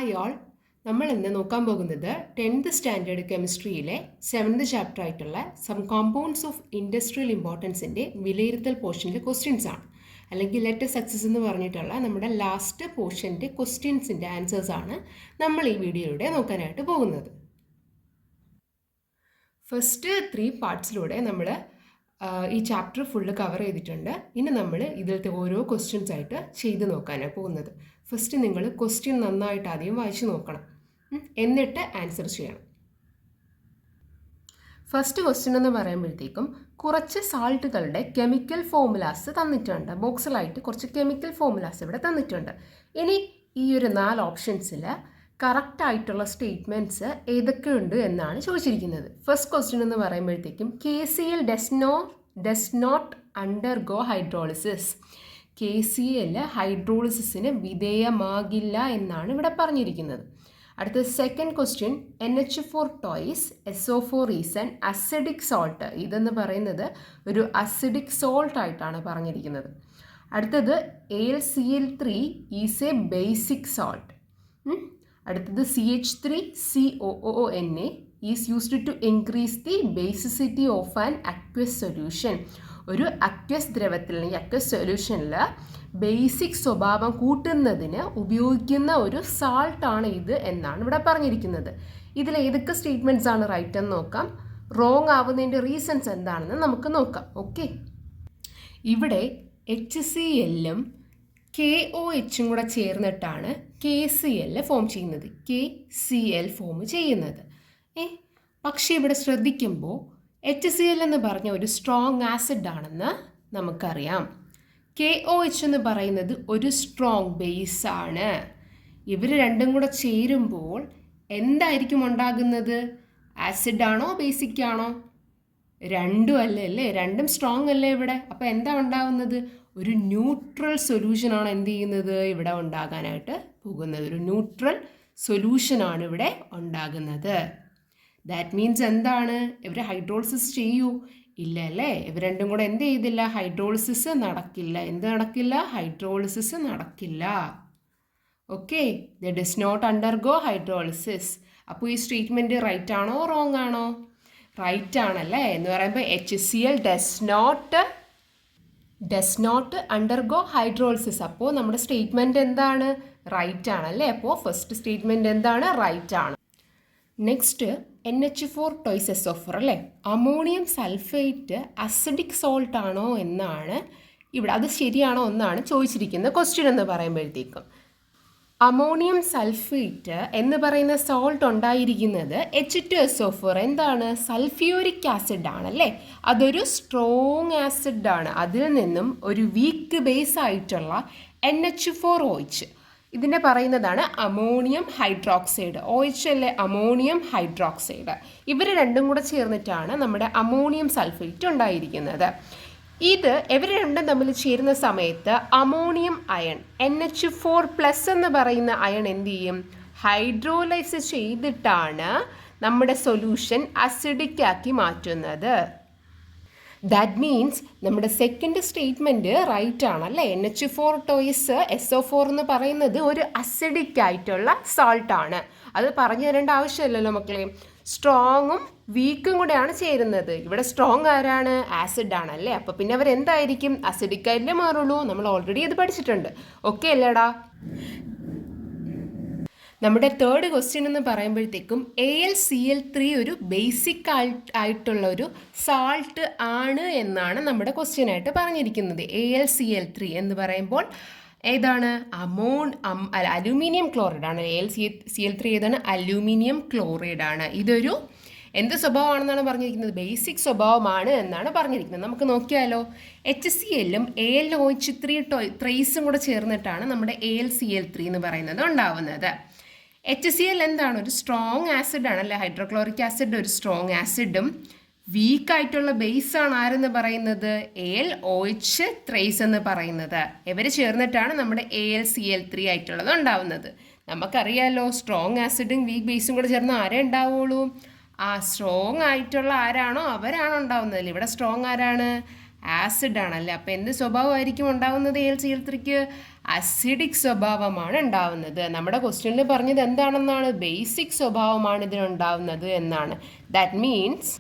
Hi all. നമ്മൾ ഇന്ന് നോക്കാൻ പോകുന്നത് 10th സ്റ്റാൻഡേർഡ് കെമിസ്ട്രിയിലെ 7th ചാപ്റ്റർ ആയിട്ടുള്ള സം കോമ്പൗണ്ട്സ് ഓഫ് ഇൻഡസ്ട്രിയൽ ഇമ്പോർട്ടൻസിൻ്റെ വിലയിരുത്തൽ പോർഷനിലെ ക്വസ്റ്റ്യൻസ് ആണ്. അല്ലെങ്കിൽ ലെറ്റ് സക്സസ് എന്ന് പറഞ്ഞിട്ടുള്ള നമ്മുടെ ലാസ്റ്റ് പോർഷൻ്റെ ക്വസ്റ്റ്യൻസിൻ്റെ ആൻസേഴ്സ് ആണ് നമ്മൾ ഈ വീഡിയോയിലൂടെ നോക്കാനായിട്ട് പോകുന്നത്. ഫസ്റ്റ് 3 പാർട്സിലൂടെ നമ്മൾ ഈ ചാപ്റ്റർ ഫുള്ള് കവർ ചെയ്തിട്ടുണ്ട്. ഇനി നമ്മൾ ഇതിലത്തെ ഓരോ ക്വസ്റ്റ്യൻസ് ആയിട്ട് ചെയ്ത് നോക്കാനാണ് പോകുന്നത്. ഫസ്റ്റ് നിങ്ങൾ ക്വസ്റ്റ്യൻ നന്നായിട്ട് ആദ്യം വായിച്ച് നോക്കണം, എന്നിട്ട് ആൻസർ ചെയ്യണം. ഫസ്റ്റ് ക്വസ്റ്റ്യൻ എന്ന് പറയുമ്പോഴത്തേക്കും കുറച്ച് സാൾട്ടുകളുടെ കെമിക്കൽ ഫോമുലാസ് തന്നിട്ടുണ്ട്. ബോക്സിലായിട്ട് കുറച്ച് കെമിക്കൽ ഫോമുലാസ് ഇവിടെ തന്നിട്ടുണ്ട്. ഇനി ഈ ഒരു 4 ഓപ്ഷൻസിൽ കറക്റ്റായിട്ടുള്ള സ്റ്റേറ്റ്മെൻറ്റ്സ് ഏതൊക്കെയുണ്ട് എന്നാണ് ചോദിച്ചിരിക്കുന്നത്. ഫസ്റ്റ് ക്വസ്റ്റ്യൻ എന്ന് പറയുമ്പോഴത്തേക്കും KCl does not undergo hydrolysis. KCl ഹൈഡ്രോളിസിന് വിധേയമാകില്ല എന്നാണ് ഇവിടെ പറഞ്ഞിരിക്കുന്നത്. അടുത്ത second question NH4 twice SO4 is an acidic salt. ഇതെന്ന് പറയുന്നത് ഒരു അസിഡിക് സോൾട്ട് ആയിട്ടാണ് പറഞ്ഞിരിക്കുന്നത്. അടുത്തത് AlCl3 is A basic salt. അടുത്തത് CH3COONA is used to increase the basicity of an aqueous solution. ഒരു അക്വസ് ദ്രവത്തിൽ അല്ലെങ്കിൽ അക്വസ് സൊല്യൂഷനിൽ ബേസിക് സ്വഭാവം കൂട്ടുന്നതിന് ഉപയോഗിക്കുന്ന ഒരു സാൾട്ടാണ് ഇത് എന്നാണ് ഇവിടെ പറഞ്ഞിരിക്കുന്നത്. ഇതിൽ ഏതൊക്കെ സ്റ്റേറ്റ്മെൻറ്റ്സ് ആണ് റൈറ്റ് എന്ന് നോക്കാം. റോങ് ആവുന്നതിൻ്റെ റീസൺസ് എന്താണെന്ന് നമുക്ക് നോക്കാം. ഓക്കെ, ഇവിടെ HClഉം KOHും കൂടെ ചേർന്നിട്ടാണ് KCl ഫോം ചെയ്യുന്നത്, KCl ഫോം ചെയ്യുന്നത്. പക്ഷേ ഇവിടെ ശ്രദ്ധിക്കുമ്പോൾ HCl എന്ന് പറഞ്ഞ ഒരു സ്ട്രോങ് ആസിഡ് ആണെന്ന് നമുക്കറിയാം. KOH എന്ന് പറയുന്നത് ഒരു സ്ട്രോങ് ബേസ് ആണ്. ഇവർ രണ്ടും കൂടെ ചേരുമ്പോൾ എന്തായിരിക്കും ഉണ്ടാകുന്നത്? ആസിഡ് ആണോ ബേസിക് ആണോ? രണ്ടും അല്ലേ, രണ്ടും സ്ട്രോങ് അല്ലേ ഇവിടെ. അപ്പോൾ എന്താ ഉണ്ടാകുന്നത്? ഒരു ന്യൂട്രൽ സൊല്യൂഷനാണ് എന്ത് ചെയ്യുന്നത് ഇവിടെ ഉണ്ടാകാനായിട്ട് പോകുന്നത്. ഒരു ന്യൂട്രൽ സൊല്യൂഷനാണ് ഇവിടെ ഉണ്ടാകുന്നത്. ദാറ്റ് മീൻസ് എന്താണ്? ഇവർ ഹൈഡ്രോളിസിസ് ചെയ്യൂ? ഇല്ല അല്ലേ. ഇവർ രണ്ടും കൂടെ എന്ത് ചെയ്തില്ല? ഹൈഡ്രോളിസിസ് നടക്കില്ല. എന്ത് നടക്കില്ല? ഹൈഡ്രോളിസിസ് നടക്കില്ല. Okay, the does not undergo hydrolysis. അപ്പോൾ ഈ സ്റ്റേറ്റ്മെൻറ്റ് റൈറ്റ് ആണോ റോങ് ആണോ? റൈറ്റ് ആണല്ലേ. എന്ന് പറയുമ്പോൾ HCl does not undergo hydrolysis. അപ്പോൾ നമ്മുടെ സ്റ്റേറ്റ്മെൻറ്റ് എന്താണ്? റൈറ്റ് ആണല്ലേ. അപ്പോൾ ഫസ്റ്റ് സ്റ്റേറ്റ്മെൻറ്റ് എന്താണ്? റൈറ്റ് ആണ്. നെക്സ്റ്റ് NH4 ടോയ്സ് SO4 അല്ലേ. അമോണിയം സൾഫേറ്റ് അസിഡിക് സോൾട്ട് ആണോ എന്നാണ് ഇവിടെ, അത് ശരിയാണോ എന്നാണ് ചോദിച്ചിരിക്കുന്ന ക്വസ്റ്റ്യൻ എന്ന് പറയുമ്പോഴത്തേക്കും. അമോണിയം സൾഫേറ്റ് എന്ന് പറയുന്ന സോൾട്ട് ഉണ്ടായിരിക്കുന്നത് H2SO4 എന്താണ്? സൾഫ്യൂരിക് ആസിഡ് ആണല്ലേ. അതൊരു സ്ട്രോങ് ആസിഡ് ആണ്. അതിൽ നിന്നും ഒരു വീക്ക് ബേസ് ആയിട്ടുള്ള NH4OH ഇതിനെ പറയുന്നതാണ് അമോണിയം ഹൈഡ്രോക്സൈഡ്. OH അല്ലേ, അമോണിയം ഹൈഡ്രോക്സൈഡ്. ഇവർ രണ്ടും കൂടെ ചേർന്നിട്ടാണ് നമ്മുടെ അമോണിയം സൾഫേറ്റ് ഉണ്ടായിരിക്കുന്നത്. ഇവർ രണ്ടും തമ്മിൽ ചേരുന്ന സമയത്ത് അമോണിയം അയൺ NH4+ എന്ന് പറയുന്ന അയൺ എന്ത് ചെയ്യും? ഹൈഡ്രോലൈസ് ചെയ്തിട്ടാണ് നമ്മുടെ സൊല്യൂഷൻ അസിഡിക് ആക്കി മാറ്റുന്നത്. ദാറ്റ് മീൻസ് നമ്മുടെ സെക്കൻഡ് സ്റ്റേറ്റ്മെൻറ്റ് റൈറ്റ് ആണല്ലേ. NH4 ടോയ്സ് SO4 എന്ന് പറയുന്നത് ഒരു അസിഡിക് ആയിട്ടുള്ള സോൾട്ടാണ്. അത് പറഞ്ഞു തരേണ്ട ആവശ്യമില്ലല്ലോ മക്കളെ. സ്ട്രോങ്ങും വീക്കും കൂടെയാണ് ചേരുന്നത്. ഇവിടെ സ്ട്രോങ് ആരാണ്? ആസിഡ് ആണല്ലേ. അപ്പോൾ പിന്നെ അവർ എന്തായിരിക്കും? അസിഡിക് ആയിട്ടേ മാറുള്ളൂ. നമ്മൾ ഓൾറെഡി അത് പഠിച്ചിട്ടുണ്ട്. ഓക്കെ അല്ലേടാ. നമ്മുടെ തേർഡ് ക്വസ്റ്റ്യൻ എന്ന് പറയുമ്പോഴത്തേക്കും AlCl3 ഒരു ബേസിക് ആയിട്ടുള്ള ഒരു സാൾട്ട് ആണ് എന്നാണ് നമ്മുടെ ക്വസ്റ്റ്യൻ ആയിട്ട് പറഞ്ഞിരിക്കുന്നത്. AlCl3 എന്ന് പറയുമ്പോൾ ഏതാണ്? അലൂമിനിയം ക്ലോറൈഡ് ആണ്. AlCl3 ഏതാണ്? അലൂമിനിയം ക്ലോറൈഡ് ആണ്. ഇതൊരു എന്ത് സ്വഭാവമാണെന്നാണ് പറഞ്ഞിരിക്കുന്നത്? ബേസിക് സ്വഭാവമാണ് എന്നാണ് പറഞ്ഞിരിക്കുന്നത്. നമുക്ക് നോക്കിയാലോ. HClഉം AlOH3 ട്രേസും കൂടെ ചേർന്നിട്ടാണ് നമ്മുടെ AlCl3 എന്ന് പറയുന്നത് ഉണ്ടാവുന്നത്. HCl എന്താണ്? ഒരു സ്ട്രോങ് ആസിഡ് ആണല്ലേ. ഹൈഡ്രോക്ലോറിക് ആസിഡ് ഒരു സ്ട്രോങ് ആസിഡും വീക്ക് ആയിട്ടുള്ള ബേസ് ആണ് ആരെന്ന് പറയുന്നത്? AlOH ട്രേസ് എന്ന് പറയുന്നത്. ഇവർ ചേർന്നിട്ടാണ് നമ്മുടെ AlCl3 ആയിട്ടുള്ളത് ഉണ്ടാവുന്നത്. നമുക്കറിയാലോ, സ്ട്രോങ് ആസിഡും വീക്ക് ബേസും കൂടെ ചേർന്ന് ആരേ ഉണ്ടാവുള്ളൂ? ആ സ്ട്രോങ് ആയിട്ടുള്ള ആരാണോ അവരാണ് ഉണ്ടാവുന്നത്. ഇവിടെ സ്ട്രോങ് ആരാണ്? ആസിഡ് ആണല്ലേ. അപ്പോൾ എന്ത് സ്വഭാവമായിരിക്കും ഉണ്ടാവുന്നത് AlCl3ക്ക്? അസിഡിക് സ്വഭാവമാണ് ഉണ്ടാവുന്നത്. നമ്മുടെ ക്വസ്റ്റ്യനിൽ പറഞ്ഞത് എന്താണെന്നാണ്? ബേസിക് സ്വഭാവമാണ് ഇതിനുണ്ടാവുന്നത് എന്നാണ്. ദാറ്റ് മീൻസ്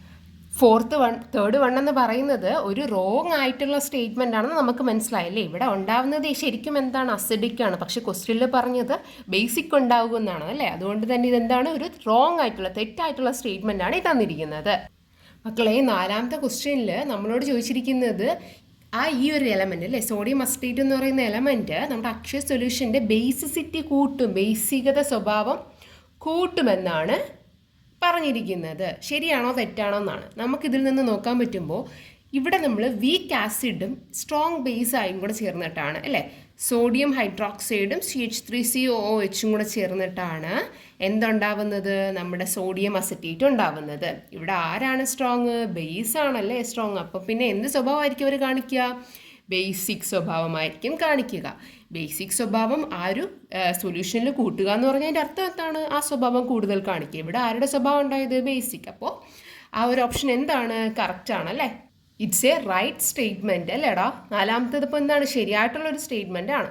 തേർഡ് വൺ എന്ന് പറയുന്നത് ഒരു റോങ് ആയിട്ടുള്ള സ്റ്റേറ്റ്മെൻ്റ് ആണെന്ന് നമുക്ക് മനസ്സിലായില്ലേ. ഇവിടെ ഉണ്ടാവുന്നത് ശരിക്കും എന്താണ്? അസിഡിക് ആണ്. പക്ഷെ ക്വസ്റ്റ്യനിൽ പറഞ്ഞത് ബേസിക് ഉണ്ടാകുമെന്നാണ് അല്ലേ. അതുകൊണ്ട് തന്നെ ഇതെന്താണ്? ഒരു റോങ് ആയിട്ടുള്ള തെറ്റായിട്ടുള്ള സ്റ്റേറ്റ്മെൻ്റ് ആണ് ഈ തന്നിരിക്കുന്നത്. മക്കളെ, നാലാമത്തെ ക്വസ്റ്റ്യനിൽ നമ്മളോട് ചോദിച്ചിരിക്കുന്നത് ഈ ഒരു എലമെൻറ്റ് അല്ലേ, സോഡിയം അസിറ്റേറ്റ് എന്ന് പറയുന്ന എലമെൻറ്റ് നമ്മുടെ അക്ഷയ സൊല്യൂഷൻ്റെ ബേസിസിറ്റി കൂട്ടും, ബേസികത സ്വഭാവം കൂട്ടുമെന്നാണ് പറഞ്ഞിരിക്കുന്നത്. ശരിയാണോ തെറ്റാണോ എന്നാണ് നമുക്കിതിൽ നിന്ന് നോക്കാൻ പറ്റുമ്പോൾ ഇവിടെ നമ്മൾ വീക്ക് ആസിഡും സ്ട്രോങ് ബേസായും കൂടെ ചേർന്നിട്ടാണ് അല്ലേ, സോഡിയം ഹൈഡ്രോക്സൈഡും CH3COOHും കൂടെ ചേർന്നിട്ടാണ് എന്തുണ്ടാവുന്നത്? നമ്മുടെ സോഡിയം അസറ്റേറ്റ് ഉണ്ടാവുന്നത്. ഇവിടെ ആരാണ് സ്ട്രോങ്? ബേസ് ആണല്ലേ സ്ട്രോങ്. അപ്പോൾ പിന്നെ എന്ത് സ്വഭാവമായിരിക്കും അവർ കാണിക്കുക? ബേസിക് സ്വഭാവമായിരിക്കും കാണിക്കുക. ബേസിക് സ്വഭാവം ആ ഒരു സൊല്യൂഷനിൽ കൂട്ടുക എന്ന് പറഞ്ഞാൽ അതിൻ്റെ അർത്ഥം എന്താണ്? ആ സ്വഭാവം കൂടുതൽ കാണിക്കുക. ഇവിടെ ആരുടെ സ്വഭാവം ഉണ്ടായത്? ബേസിക്. അപ്പോൾ ആ ഒരു ഓപ്ഷൻ എന്താണ്? കറക്റ്റ് ആണല്ലേ. ഇറ്റ്സ് എ റൈറ്റ് സ്റ്റേറ്റ്മെൻറ്റ് അല്ലേടാ. നാലാമത്തേത് ഇപ്പോൾ എന്താണ്? ശരിയായിട്ടുള്ളൊരു സ്റ്റേറ്റ്മെൻ്റ് ആണ്.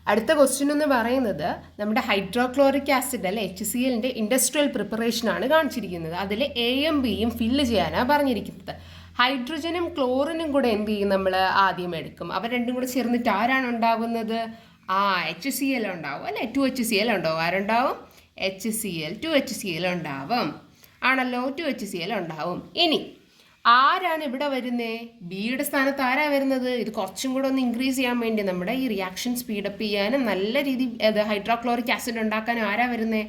അടുത്ത ക്വസ്റ്റ്യൻ എന്ന് പറയുന്നത് നമ്മുടെ ഹൈഡ്രോക്ലോറിക് ആസിഡ് അല്ലെ HClൻ്റെ ഇൻഡസ്ട്രിയൽ പ്രിപ്പറേഷനാണ് കാണിച്ചിരിക്കുന്നത്. അതിൽ Aയും Bയും ഫില്ല് ചെയ്യാനാണ് പറഞ്ഞിരിക്കുന്നത്. ഹൈഡ്രജനും ക്ലോറിനും കൂടെ എന്ത് ചെയ്യും? നമ്മൾ ആദ്യം എടുക്കും. അവർ രണ്ടും കൂടെ ചേർന്നിട്ട് ആരാണ് ഉണ്ടാകുന്നത്? HCl ഉണ്ടാവും അല്ലേ. 2HCl ഉണ്ടാവും. ആരുണ്ടാവും? HCl 2HCl ഉണ്ടാവും ആണല്ലോ. 2HCl ഉണ്ടാവും. ഇനി ആരാണ് ഇവിടെ വരുന്നത്? ബിയുടെ സ്ഥാനത്ത് ആരാ വരുന്നത്? ഇത് കുറച്ചും കൂടെ ഒന്ന് ഇൻക്രീസ് ചെയ്യാൻ വേണ്ടി നമ്മുടെ ഈ റിയാക്ഷൻ സ്പീഡപ്പ് ചെയ്യാനും നല്ല രീതിയിൽ ഹൈഡ്രോക്ലോറിക് ആസിഡ് ഉണ്ടാക്കാനും ആരാ വരുന്നത്?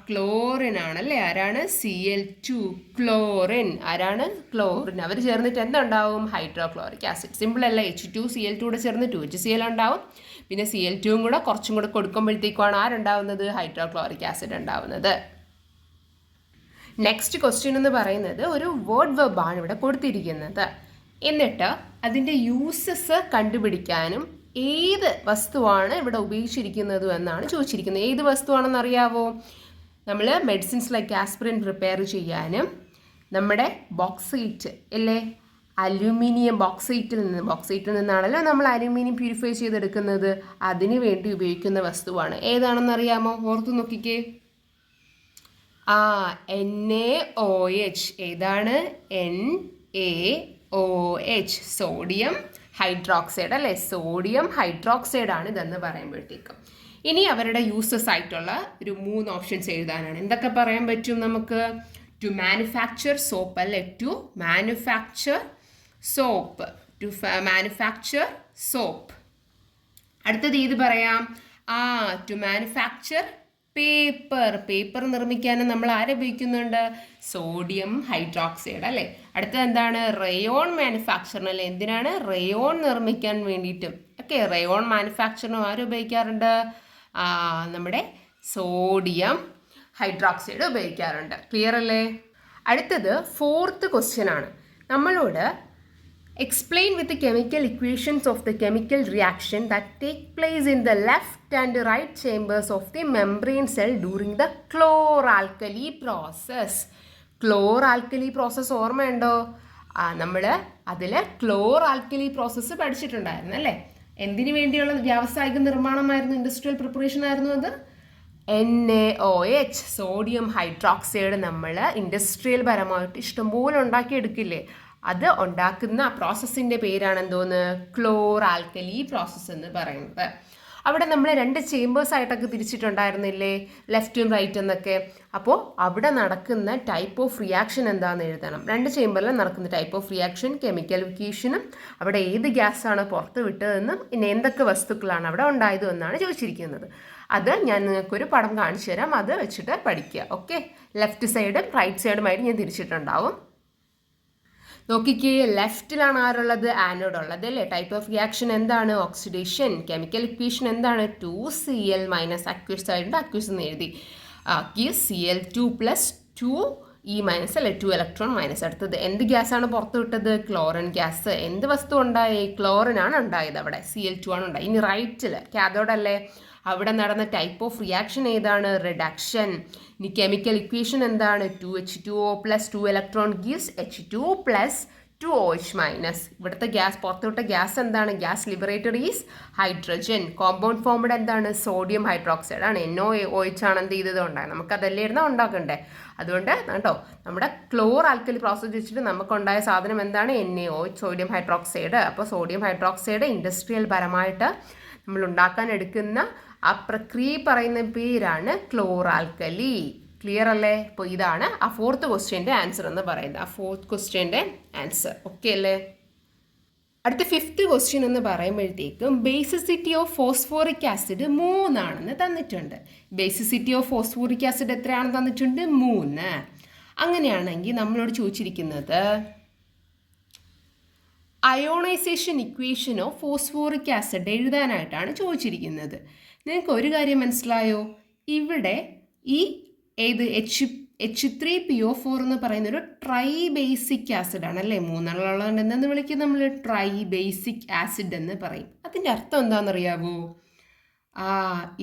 ക്ലോറിൻ ആണല്ലേ. ആരാണ്? Cl2 chlorine. ആരാണ്? ക്ലോറിൻ. അവർ ചേർന്നിട്ട് എന്തുണ്ടാവും? Hydrochloric acid. സിമ്പിൾ അല്ലേ. H2Cl2 കൂടെ ചേർന്ന് 2HCl ഉണ്ടാവും. പിന്നെ Cl2 കൂടെ കുറച്ചും കൂടെ കൊടുക്കുമ്പോഴത്തേക്കാണ് ആരുണ്ടാവുന്നത്? ഹൈഡ്രോക്ലോറിക് ആസിഡ് ഉണ്ടാവുന്നത്. നെക്സ്റ്റ് ക്വസ്റ്റ്യൻ എന്ന് പറയുന്നത് ഒരു വേർഡ് വെബാണ് ഇവിടെ കൊടുത്തിരിക്കുന്നത്. എന്നിട്ട് അതിൻ്റെ യൂസസ് കണ്ടുപിടിക്കാനും ഏത് വസ്തുവാണ് ഇവിടെ ഉപയോഗിച്ചിരിക്കുന്നത് എന്നാണ് ചോദിച്ചിരിക്കുന്നത്. ഏത് വസ്തുവാണെന്ന് അറിയാവോ? നമ്മൾ മെഡിസിൻസ് ലൈക്ക് ആസ്പിരിൻ പ്രിപ്പയർ ചെയ്യാനും നമ്മുടെ ബോക്സൈറ്റ് അല്ലേ, അലുമിനിയം ബോക്സൈറ്റിൽ നിന്നാണല്ലോ നമ്മൾ അലുമിനിയം പ്യൂരിഫൈ ചെയ്തെടുക്കുന്നത്. അതിനു വേണ്ടി ഉപയോഗിക്കുന്ന വസ്തുവാണ്. ഏതാണെന്നറിയാമോ? ഓർത്തു നോക്കിക്കേ. NaOH. ഏതാണ്? NaOH, സോഡിയം ഹൈഡ്രോക്സൈഡ് അല്ലേ. സോഡിയം ഹൈഡ്രോക്സൈഡ് ആണ് ഇതെന്ന് പറയുമ്പോഴത്തേക്കും. ഇനി അവരുടെ യൂസസ് ആയിട്ടുള്ള ഒരു 3 ഓപ്ഷൻസ് എഴുതാനാണ്. എന്തൊക്കെ പറയാൻ പറ്റും നമുക്ക്? ടു മാനുഫാക്ചർ സോപ്പ് അല്ലേ. To manufacture soap. അടുത്തത് ഏത് പറയാം? ടു മാനുഫാക്ചർ പേപ്പർ നിർമ്മിക്കാനും നമ്മൾ ആരെ ഉപയോഗിക്കുന്നുണ്ട്? സോഡിയം ഹൈഡ്രോക്സൈഡ് അല്ലേ. അടുത്തത് എന്താണ്? റയോൺ മാനുഫാക്ചറിന് അല്ലേ. എന്തിനാണ്? റയോൺ നിർമ്മിക്കാൻ വേണ്ടിയിട്ടും ഓക്കെ. റയോൺ മാനുഫാക്ചറിനും ആരും ഉപയോഗിക്കാറുണ്ട്? നമ്മുടെ സോഡിയം ഹൈഡ്രോക്സൈഡ് ഉപയോഗിക്കാറുണ്ട്. ക്ലിയർ അല്ലേ? അടുത്തത് 4th ക്വസ്റ്റ്യൻ ആണ്. നമ്മളോട് explain with the chemical equations of the chemical reaction that take place in the left and right chambers of the membrane cell during the chloralkali process. chloralkali process ഓർമ്മയുണ്ടോ? നമ്മൾ അതിൽ chloralkali process പഠിച്ചിട്ടുണ്ടായിരുന്നു അല്ലേ. എന്തിനു വേണ്ടിയുള്ള വ്യാവസായിക നിർമ്മാണമായിരുന്നു? Industrial preparation ആയിരുന്നു അത്. NaOH, sodium hydroxide നമ്മൾ ഇൻഡസ്ട്രിയൽ പരമായിട്ട് ഇഷ്ടംപോലെ ഉണ്ടാക്കിയെടുക്കില്ലേ. അത് ഉണ്ടാക്കുന്ന പ്രോസസ്സിൻ്റെ പേരാണ് എന്തോന്ന്? ക്ലോറാൽക്കലി പ്രോസസ്സ് എന്ന് പറയുന്നത്. അവിടെ നമ്മൾ 2 ചേമ്പേഴ്സ് ആയിട്ടൊക്കെ തിരിച്ചിട്ടുണ്ടായിരുന്നില്ലേ, ലെഫ്റ്റും റൈറ്റും എന്നൊക്കെ. അപ്പോൾ അവിടെ നടക്കുന്ന ടൈപ്പ് ഓഫ് റിയാക്ഷൻ എന്താണെന്ന് എഴുതണം. 2 ചേമ്പറിലും നടക്കുന്ന ടൈപ്പ് ഓഫ് റിയാക്ഷൻ, കെമിക്കൽ ഇക്വേഷനും അവിടെ ഏത് ഗ്യാസാണ് പുറത്ത് വിട്ടതെന്നും പിന്നെ എന്തൊക്കെ വസ്തുക്കളാണ് അവിടെ ഉണ്ടായതും എന്നാണ് ചോദിച്ചിരിക്കുന്നത്. അത് ഞാൻ നിങ്ങൾക്കൊരു പടം കാണിച്ചു തരാം. അത് വെച്ചിട്ട് പഠിക്കുക. ഓക്കെ. ലെഫ്റ്റ് സൈഡും റൈറ്റ് സൈഡുമായിട്ട് ഞാൻ തിരിച്ചിട്ടുണ്ടാവും. നോക്കിക്കേ, ലെഫ്റ്റിലാണ് ആരുള്ളത്? ആനോഡ് ഉള്ളത് അല്ലേ. ടൈപ്പ് ഓഫ് റിയാക്ഷൻ എന്താണ്? ഓക്സിഡേഷൻ. കെമിക്കൽ ഇക്വേഷൻ എന്താണ്? 2Cl മൈനസ് അക്യൂസ് ആയിട്ട് അക്യൂസ് എന്ന് എഴുതി. Cl2 + 2E മൈനസ് അല്ലേ, 2 ഇലക്ട്രോൺ മൈനസ്. അടുത്തത് എന്ത് ഗ്യാസാണ് പുറത്ത് വിട്ടത്? Chlorine gas. എന്ത് വസ്തു ഉണ്ടായി? ക്ലോറിൻ ആണ് ഉണ്ടായത്. അവിടെ Cl2 ആണ് ഉണ്ടായത്. ഇനി റൈറ്റിൽ കാഥോഡ് അല്ലേ, അവിടെ നടന്ന ടൈപ്പ് ഓഫ് റിയാക്ഷൻ ഏതാണ്? റിഡക്ഷൻ. ഇനി കെമിക്കൽ ഇക്വേഷൻ എന്താണ്? 2H2O + 2 electron gives H2 + 2OH-. ഇവിടുത്തെ ഗ്യാസ് പുറത്തോട്ട് ഗ്യാസ് എന്താണ്? Gas liberated is hydrogen. Compound formed എന്താണ്? സോഡിയം ഹൈഡ്രോക്സൈഡ് ആണ്. NOOH ആണ് എന്ത് ചെയ്തത് ഉണ്ടായത്? നമുക്കതല്ലേ ഇരുന്ന് ഉണ്ടാക്കണ്ടേ? അതുകൊണ്ട് കേട്ടോ നമ്മുടെ ക്ലോർ ആൽക്കലി പ്രോസസ് വെച്ചിട്ട് നമുക്കുണ്ടായ സാധനം എന്താണ്? NaOH, sodium hydroxide. അപ്പോൾ സോഡിയം ഹൈഡ്രോക്സൈഡ് ഇൻഡസ്ട്രിയൽ പരമായിട്ട് നമ്മൾ ഉണ്ടാക്കാൻ എടുക്കുന്ന ആ പ്രക്രിയ പറയുന്ന പേരാണ് ക്ലോർ ആൽക്കലി. ക്ലിയർ അല്ലേ? അപ്പോൾ ഇതാണ് ആ 4th ക്വസ്റ്റ്യൻ്റെ ആൻസർ എന്ന് പറയുന്നത്. ആ 4th ക്വസ്റ്റ്യൻ്റെ ആൻസർ ഓക്കെ അല്ലേ? അടുത്ത 5th ക്വസ്റ്റ്യൻ എന്ന് പറയുമ്പോഴത്തേക്കും ബേസിസിറ്റി ഓഫ് ഫോസ്ഫോറിക് ആസിഡ് 3 ആണെന്ന് തന്നിട്ടുണ്ട്. ബേസിസിറ്റി ഓഫ് ഫോസ്ഫോറിക് ആസിഡ് എത്രയാണെന്ന് തന്നിട്ടുണ്ട്? 3. അങ്ങനെയാണെങ്കിൽ നമ്മളോട് ചോദിച്ചിരിക്കുന്നത് ionisation equation of phosphoric acid എഴുതാനായിട്ടാണ് ചോദിച്ചിരിക്കുന്നത്. നിങ്ങൾക്ക് ഒരു കാര്യം മനസ്സിലായോ? ഇവിടെ ഈ H3PO4 എന്ന് പറയുന്ന ഒരു ട്രൈ ബേസിക് ആസിഡ് ആണ് അല്ലേ? 3 ഉള്ളതുകൊണ്ട് എന്താന്ന് വിളിക്കുന്നത് നമ്മൾ? ട്രൈ ബേസിക് ആസിഡ് എന്ന് പറയും. അതിൻ്റെ അർത്ഥം എന്താണെന്നറിയാവോ?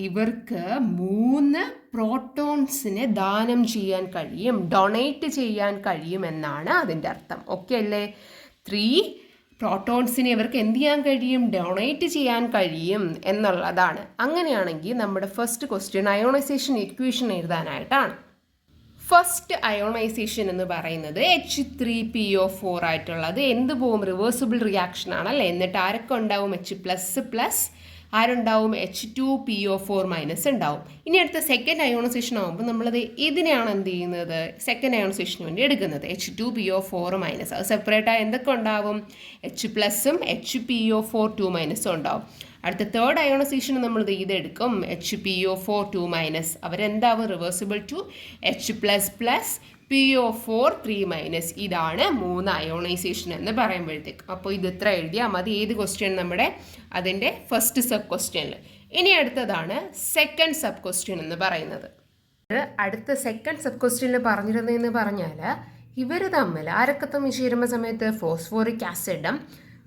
ഇവർക്ക് 3 പ്രോട്ടോൺസിനെ ദാനം ചെയ്യാൻ കഴിയും, ഡൊണേറ്റ് ചെയ്യാൻ കഴിയും എന്നാണ് അതിൻ്റെ അർത്ഥം. ഓക്കെ അല്ലേ? 3 പ്രോട്ടോൺസിനെ ഇവർക്ക് എന്ത് ചെയ്യാൻ കഴിയും? ഡൊണേറ്റ് ചെയ്യാൻ കഴിയും എന്നുള്ളതാണ്. അങ്ങനെയാണെങ്കിൽ നമ്മുടെ ഫസ്റ്റ് ക്വസ്റ്റ്യൻ അയോണൈസേഷൻ ഇക്വേഷൻ എഴുതാനായിട്ടാണ്. ഫസ്റ്റ് അയോണൈസേഷൻ എന്ന് പറയുന്നത് H3PO4 ആയിട്ടുള്ളത് എന്ത് പോവും? റിവേഴ്സിബിൾ റിയാക്ഷൻ ആണല്ലേ? എന്നിട്ട് ആരൊക്കെ ഉണ്ടാവും? H++ ആരുണ്ടാവും? H2PO4- ഉണ്ടാവും. ഇനി അടുത്ത സെക്കൻഡ് അയോണൈസേഷൻ ആകുമ്പോൾ നമ്മളത് ഇതിനെയാണ് എന്ത് ചെയ്യുന്നത്? സെക്കൻഡ് അയോണൈസേഷന് വേണ്ടി എടുക്കുന്നത്. H2PO4-. അത് സെപ്പറേറ്റായി എന്തൊക്കെ ഉണ്ടാവും? H+ഉം HPO4 ഉണ്ടാവും. അടുത്ത തേർഡ് അയോണൈസേഷൻ നമ്മൾ ഇതെടുക്കും, HPO4 അവരെന്താവും? റിവേഴ്സിബിൾ ടു H++PO4 ഇതാണ് 3 അയോണൈസേഷൻ എന്ന് പറയുമ്പോഴത്തേക്ക്. അപ്പോൾ ഇത് ഇത്ര എഴുതിയാൽ മതി. ഏത് ക്വസ്റ്റ്യൻ? നമ്മുടെ അതിൻ്റെ ഫസ്റ്റ് സബ് ക്വസ്റ്റ്യനിൽ. ഇനി അടുത്തതാണ് സെക്കൻഡ് സബ് ക്വസ്റ്റ്യൻ എന്ന് പറയുന്നത്. അടുത്ത സെക്കൻഡ് സബ് ക്വസ്റ്റ്യനിൽ പറഞ്ഞിരുന്നതെന്ന് പറഞ്ഞാൽ ഇവർ തമ്മിൽ ആരൊക്കെ തമ്മിൽ ചേരുന്ന സമയത്ത് ഫോസ്ഫോറിക് ആസിഡും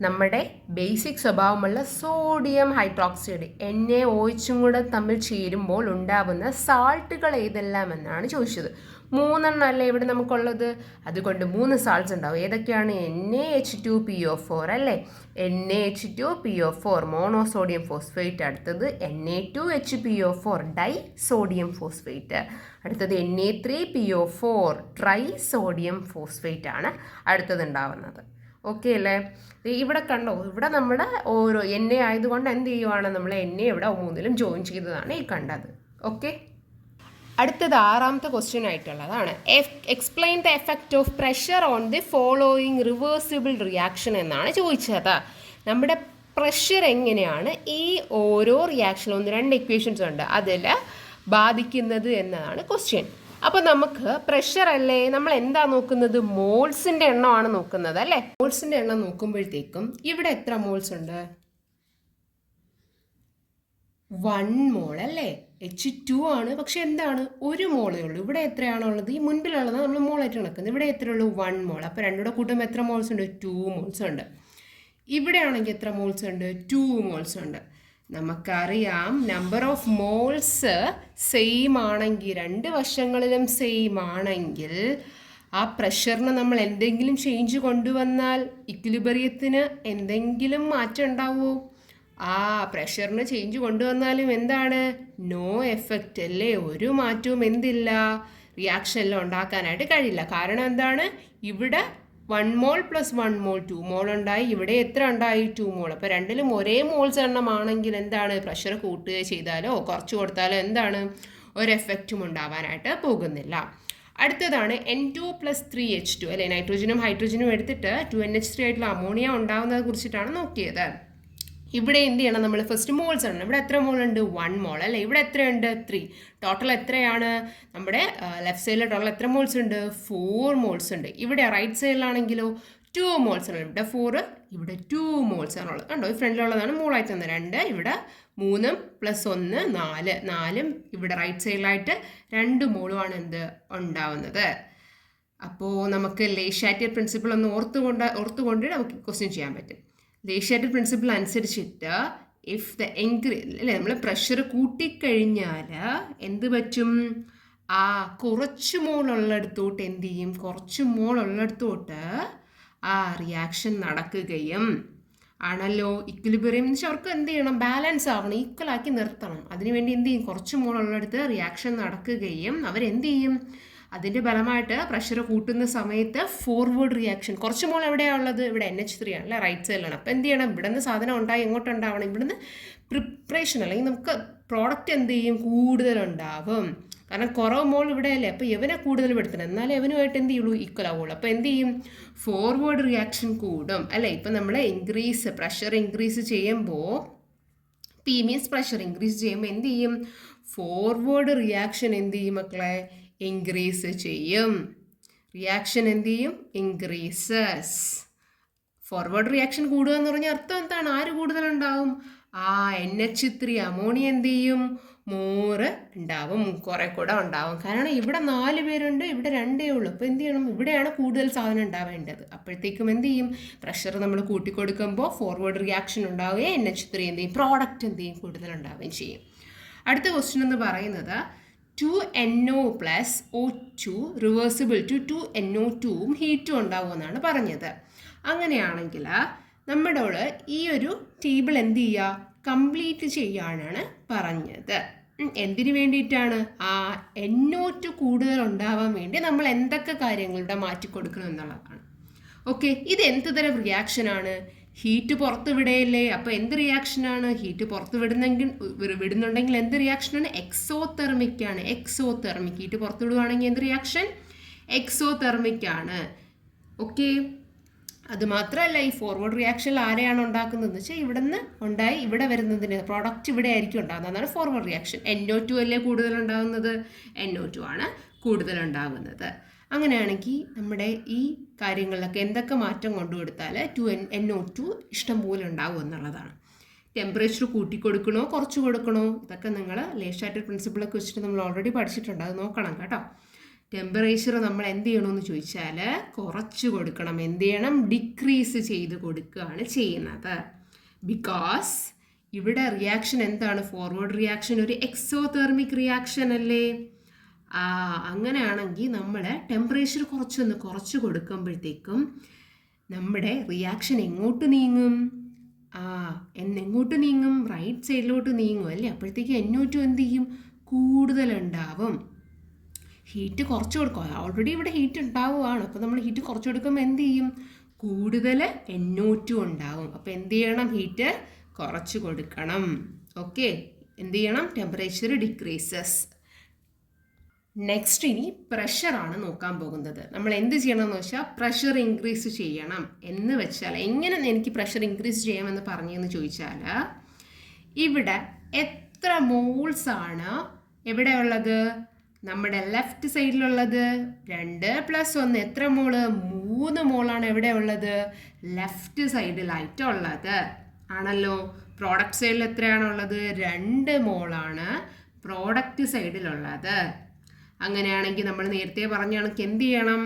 നമ്മുടെ ബേസിക് സ്വഭാവമുള്ള സോഡിയം ഹൈഡ്രോക്സൈഡ് NaOH കൂടെ തമ്മിൽ ചേരുമ്പോൾ ഉണ്ടാവുന്ന സാൾട്ടുകൾ ഏതെല്ലാം എന്നാണ് ചോദിച്ചത്. 3 അല്ലേ ഇവിടെ നമുക്കുള്ളത്? അതുകൊണ്ട് 3 സാൾട്ട്സ് ഉണ്ടാവും. ഏതൊക്കെയാണ്? NaH2PO4 അല്ലേ? NaH2PO4 monosodium phosphate. അടുത്തത് Na2HPO4 ഡൈ സോഡിയം ഫോസ്ഫേറ്റ്. അടുത്തത് Na3PO4 ട്രൈ സോഡിയം ഫോസ്ഫേറ്റ് ആണ് അടുത്തത് ഉണ്ടാവുന്നത്. ഓക്കെ അല്ലേ? ഇവിടെ കണ്ടോ? ഇവിടെ നമ്മുടെ ഓരോ NA ആയതുകൊണ്ട് എന്ത് ചെയ്യുവാണ്? നമ്മൾ NA ഇവിടെ 3ലും ജോയിൻ ചെയ്തതാണ് ഈ കണ്ടത്. ഓക്കെ. അടുത്തത് 6ാമത്തെ ക്വസ്റ്റ്യൻ ആയിട്ടുള്ളതാണ്. Explain the effect of pressure on the following reversible reaction എന്നാണ് ചോദിച്ചത്. നമ്മുടെ പ്രഷർ എങ്ങനെയാണ് ഈ ഓരോ റിയാക്ഷനും 1-2 ഇക്വേഷൻസ് ഉണ്ട് അതിൽ ബാധിക്കുന്നത് എന്നതാണ് ക്വസ്റ്റ്യൻ. അപ്പോൾ നമുക്ക് പ്രഷർ അല്ലേ നമ്മൾ എന്താ നോക്കുന്നത്? മോൾസിൻ്റെ എണ്ണമാണ് നോക്കുന്നത് അല്ലേ? മോൾസിൻ്റെ എണ്ണം നോക്കുമ്പോഴത്തേക്കും ഇവിടെ എത്ര മോൾസ് ഉണ്ട്? 1 മോൾ അല്ലേ? H2 ആണ്. പക്ഷെ എന്താണ്? 1 മോളേ ഉള്ളൂ. ഇവിടെ എത്രയാണുള്ളത്? ഈ മുൻപിലുള്ളത് നമ്മൾ മോളായിട്ട് നടക്കുന്നത്. ഇവിടെ എത്രയുള്ളൂ? 1 മോൾ. അപ്പോൾ രണ്ടുകൂടെ കൂട്ടുമ്പോൾ എത്ര മോൾസ് ഉണ്ട്? 2 മോൾസ് ഉണ്ട്. ഇവിടെ ആണെങ്കിൽ എത്ര മോൾസ് ഉണ്ട്? 2 മോൾസ് ഉണ്ട്. നമുക്കറിയാം നമ്പർ ഓഫ് മോൾസ് സെയിം ആണെങ്കിൽ, 2 വശങ്ങളിലും സെയിം ആണെങ്കിൽ ആ പ്രഷറിന് നമ്മൾ എന്തെങ്കിലും ചേഞ്ച് കൊണ്ടുവന്നാൽ ഇക്വിലിബ്രിയത്തിന് എന്തെങ്കിലും മാറ്റം ഉണ്ടാവുമോ? പ്രഷറിന് ചേഞ്ച് കൊണ്ടുവന്നാലും എന്താണ്? നോ എഫക്റ്റ് അല്ലേ? ഒരു മാറ്റവും എന്തില്ല? റിയാക്ഷനിൽ ഉണ്ടാക്കാനായിട്ട് കഴിയില്ല. കാരണം എന്താണ്? ഇവിടെ 1 മോൾ + 1 മോൾ 2 മോൾ ഉണ്ടായി. ഇവിടെ എത്ര ഉണ്ടായി? 2 മോൾ. അപ്പോൾ രണ്ടിലും ഒരേ മോൾസ് എണ്ണമാണെങ്കിൽ എന്താണ്? പ്രഷർ കൂട്ടുകയോ ചെയ്താലോ കുറച്ച് കൊടുത്താലോ എന്താണ്? ഒരു എഫക്റ്റും ഉണ്ടാവാനായിട്ട് പോകുന്നില്ല. അടുത്തതാണ് N2 + 3H2 അല്ലേ? നൈട്രോജനും ഹൈഡ്രജനും എടുത്തിട്ട് 2NH3 ആയിട്ടുള്ള അമോണിയ ഉണ്ടാകുന്നതിനെ കുറിച്ചിട്ടാണ് നോക്കിയത്. ഇവിടെ എന്ത് ചെയ്യണം? നമ്മൾ ഫസ്റ്റ് മോൾസ് ആണ്. ഇവിടെ എത്ര മോൾ ഉണ്ട്? 1 മോൾ അല്ലേ? ഇവിടെ എത്രയുണ്ട്? 3. ടോട്ടൽ എത്രയാണ്? നമ്മുടെ ലെഫ്റ്റ് സൈഡിൽ ടോട്ടൽ എത്ര മോൾസ് ഉണ്ട്? 4 മോൾസ് ഉണ്ട്. ഇവിടെ റൈറ്റ് സൈഡിലാണെങ്കിലോ 2 മോൾസ് ആണ്. ഇവിടെ 4, ഇവിടെ 2 മോൾസ് ആണുള്ളത്. കണ്ടോ? ഈ ഫ്രണ്ടിലുള്ളതാണ് മോളായിട്ട് തന്നത് 2. ഇവിടെ 3 + 1 4. 4ഉം ഇവിടെ റൈറ്റ് സൈഡിലായിട്ട് 2 മോളുമാണ് എന്ത് ഉണ്ടാവുന്നത്. അപ്പോൾ നമുക്ക് ലേ ഷാറ്റിയർ പ്രിൻസിപ്പിൾ ഒന്ന് ഓർത്തുകൊണ്ട് നമുക്ക് ക്വസ്റ്റ്യൻ ചെയ്യാൻ പറ്റും. ലേ ഷാറ്റിയർ പ്രിൻസിപ്പിൾ അനുസരിച്ചിട്ട് ഇഫ് ദ അല്ലേ നമ്മൾ പ്രഷർ കൂട്ടിക്കഴിഞ്ഞാൽ എന്ത് പറ്റും? കുറച്ച് മോൾ ഉള്ളിടത്തോട്ട് എന്ത് ചെയ്യും? കുറച്ച് മോൾ ഉള്ളിടത്തോട്ട് ആ റിയാക്ഷൻ നടക്കുകയും ആണല്ലോ. ഇക്വിലിബ്രിയം എന്ന് വെച്ചാൽ അവർക്ക് എന്ത് ചെയ്യണം, ബാലൻസ് ആവണം, ഈക്വലാക്കി നിർത്തണം. അതിനുവേണ്ടി എന്ത് ചെയ്യും, കുറച്ച് മോളുള്ളിടത്ത് റിയാക്ഷൻ നടക്കുകയും അവരെന്ത് ചെയ്യും, അതിൻ്റെ ഫലമായിട്ട് പ്രഷർ കൂട്ടുന്ന സമയത്ത് ഫോർവേഡ് റിയാക്ഷൻ, കുറച്ച് മോൾ എവിടെയാണ് ഉള്ളത്, ഇവിടെ NH3 ആണ് അല്ലേ, റൈറ്റ് സൈഡിലാണ്. അപ്പോൾ എന്ത് ചെയ്യണം, ഇവിടെ നിന്ന് സാധനം ഉണ്ടായി എങ്ങോട്ടുണ്ടാവണം, ഇവിടുന്ന് പ്രിപ്പറേഷൻ അല്ലെങ്കിൽ നമുക്ക് പ്രോഡക്റ്റ് എന്ത് ചെയ്യും, കൂടുതലുണ്ടാവും. കാരണം കുറവ് മോൾ ഇവിടെ അല്ലേ, അപ്പോൾ ഇവനെ കൂടുതൽ പെടുത്തണം, എന്നാലും ഇവനുമായിട്ട് എന്ത് ചെയ്യുള്ളൂ, ഈക്വൽ ആവുള്ളൂ. അപ്പോൾ എന്ത് ചെയ്യും, ഫോർവേഡ് റിയാക്ഷൻ കൂടും അല്ലേ. ഇപ്പം നമ്മൾ പ്രഷർ ഇൻക്രീസ് ചെയ്യുമ്പോൾ, പി മീൻസ് പ്രഷർ ഇൻക്രീസ് ചെയ്യുമ്പോൾ എന്ത് ചെയ്യും, ഫോർവേഡ് റിയാക്ഷൻ എന്ത് ചെയ്യും മക്കളെ, ഇൻക്രീസ് ചെയ്യും. റിയാക്ഷൻ എന്ത് ചെയ്യും, ഇൻക്രീസസ്. ഫോർവേഡ് റിയാക്ഷൻ കൂടുക എന്ന് പറഞ്ഞാൽ അർത്ഥം എന്താണ്, ആര് കൂടുതലുണ്ടാവും, NH3 അമോണിയ എന്ത് ചെയ്യും, മോറ് ഉണ്ടാവും, കുറെ കൂടെ ഉണ്ടാവും. കാരണം ഇവിടെ 4 പേരുണ്ട്, ഇവിടെ 2 ഉള്ളൂ. അപ്പോൾ എന്ത് ചെയ്യണം, ഇവിടെയാണ് കൂടുതൽ സാധനം ഉണ്ടാവേണ്ടത്. അപ്പോഴത്തേക്കും എന്ത് ചെയ്യും, പ്രഷർ നമ്മൾ കൂട്ടിക്കൊടുക്കുമ്പോൾ ഫോർവേഡ് റിയാക്ഷൻ ഉണ്ടാവുകയും NH3 എന്ത് ചെയ്യും, പ്രോഡക്റ്റ് എന്ത് ചെയ്യും, കൂടുതൽ ഉണ്ടാവുകയും ചെയ്യും. അടുത്ത ക്വസ്റ്റ്യൻ എന്ന് പറയുന്നത് 2NO + O2 reversible to 2NO2 ഹീറ്റും ഉണ്ടാവുമെന്നാണ് പറഞ്ഞത്. അങ്ങനെയാണെങ്കിൽ നമ്മളോട് ഈ ഒരു ടേബിൾ എന്ത് ചെയ്യുക, കംപ്ലീറ്റ് ചെയ്യാനാണ് പറഞ്ഞത്. എന്തിനു വേണ്ടിയിട്ടാണ്, NO2 കൂടുതൽ ഉണ്ടാവാൻ വേണ്ടി നമ്മൾ എന്തൊക്കെ കാര്യങ്ങളുടെ മാറ്റിക്കൊടുക്കണം എന്നുള്ളതാണ്. ഓക്കെ, ഇത് എന്ത് തരം റിയാക്ഷനാണ്, ഹീറ്റ് പുറത്ത് വിടയല്ലേ. അപ്പോൾ എന്ത് റിയാക്ഷനാണ്, ഹീറ്റ് പുറത്ത് വിടുന്നുണ്ടെങ്കിൽ എന്ത് റിയാക്ഷനാണ്, എക്സോതെർമിക് ആണ്. എക്സോതെർമിക്, ഹീറ്റ് പുറത്ത് വിടുവാണെങ്കിൽ എന്ത് റിയാക്ഷൻ, എക്സോതെർമിക് ആണ്. ഓക്കെ, അത് മാത്രമല്ല ഈ ഫോർവേഡ് റിയാക്ഷനിൽ ആരെയാണ് ഉണ്ടാക്കുന്നതെന്ന് വെച്ചാൽ ഇവിടെ നിന്ന് ഉണ്ടായി ഇവിടെ വരുന്നതിന് പ്രോഡക്റ്റ് ഇവിടെ ആയിരിക്കും ഉണ്ടാകുന്നത്, അതാണ് ഫോർവേഡ് റിയാക്ഷൻ. NO2 അല്ലേ കൂടുതൽ ഉണ്ടാകുന്നത്, NO2 ആണ് കൂടുതൽ ഉണ്ടാകുന്നത്. അങ്ങനെയാണെങ്കിൽ നമ്മുടെ ഈ കാര്യങ്ങളിലൊക്കെ എന്തൊക്കെ മാറ്റം കൊണ്ടുകൊടുത്താൽ 2NO2 ഇഷ്ടംപോലെ ഉണ്ടാവും എന്നുള്ളതാണ്. ടെമ്പറേച്ചർ കൂട്ടിക്കൊടുക്കണോ കുറച്ച് കൊടുക്കണോ, ഇതൊക്കെ നിങ്ങൾ ലേഷാറ്റഡ് പ്രിൻസിപ്പിളൊക്കെ വെച്ചിട്ട് നമ്മൾ ഓൾറെഡി പഠിച്ചിട്ടുണ്ട്, അത് നോക്കണം കേട്ടോ. ടെമ്പറേച്ചർ നമ്മൾ എന്ത് ചെയ്യണമെന്ന് ചോദിച്ചാൽ കുറച്ച് കൊടുക്കണം. എന്ത് ചെയ്യണം, ഡിക്രീസ് ചെയ്ത് കൊടുക്കുകയാണ് ചെയ്യുന്നത്. ബിക്കോസ് ഇവിടെ റിയാക്ഷൻ എന്താണ്, ഫോർവേഡ് റിയാക്ഷൻ ഒരു എക്സോതെർമിക് റിയാക്ഷൻ അല്ലേ. അങ്ങനെയാണെങ്കിൽ നമ്മൾ ടെമ്പറേച്ചർ കുറച്ച് കൊടുക്കുമ്പോഴത്തേക്കും നമ്മുടെ റിയാക്ഷൻ എങ്ങോട്ട് നീങ്ങും, എങ്ങോട്ട് നീങ്ങും, റൈറ്റ് സൈഡിലോട്ട് നീങ്ങും അല്ലേ. അപ്പോഴത്തേക്ക് NO2 എന്ത് ചെയ്യും, കൂടുതലുണ്ടാവും. ഹീറ്റ് കുറച്ച് കൊടുക്കുക, ഓൾറെഡി ഇവിടെ ഹീറ്റ് ഉണ്ടാവുകയാണ്. അപ്പോൾ നമ്മൾ ഹീറ്റ് കുറച്ച് കൊടുക്കുമ്പോൾ എന്ത് ചെയ്യും, കൂടുതൽ NO2 ഉണ്ടാവും. അപ്പോൾ എന്ത് ചെയ്യണം, ഹീറ്റ് കുറച്ച് കൊടുക്കണം. ഓക്കെ, എന്ത് ചെയ്യണം, ടെമ്പറേച്ചർ ഡിക്രീസസ്. നെക്സ്റ്റ് ഇനി പ്രഷറാണ് നോക്കാൻ പോകുന്നത്. നമ്മൾ എന്ത് ചെയ്യണമെന്ന് വെച്ചാൽ പ്രഷർ ഇൻക്രീസ് ചെയ്യണം എന്ന് വെച്ചാൽ എങ്ങനെ എനിക്ക് പ്രഷർ ഇൻക്രീസ് ചെയ്യാമെന്ന് പറഞ്ഞതെന്ന് ചോദിച്ചാൽ, ഇവിടെ എത്ര മോൾസ് ആണ് എവിടെ ഉള്ളത്, നമ്മുടെ ലെഫ്റ്റ് സൈഡിലുള്ളത് 2 + 1 എത്ര മോള്, 3 മോളാണ് എവിടെ ഉള്ളത്, ലെഫ്റ്റ് സൈഡിലായിട്ടുള്ളത് ആണല്ലോ. പ്രോഡക്റ്റ് സൈഡിൽ എത്രയാണുള്ളത്, 2 മോളാണ് പ്രോഡക്റ്റ് സൈഡിലുള്ളത്. അങ്ങനെയാണെങ്കിൽ നമ്മൾ നേരത്തെ പറഞ്ഞ കണക്ക് എന്ത് ചെയ്യണം,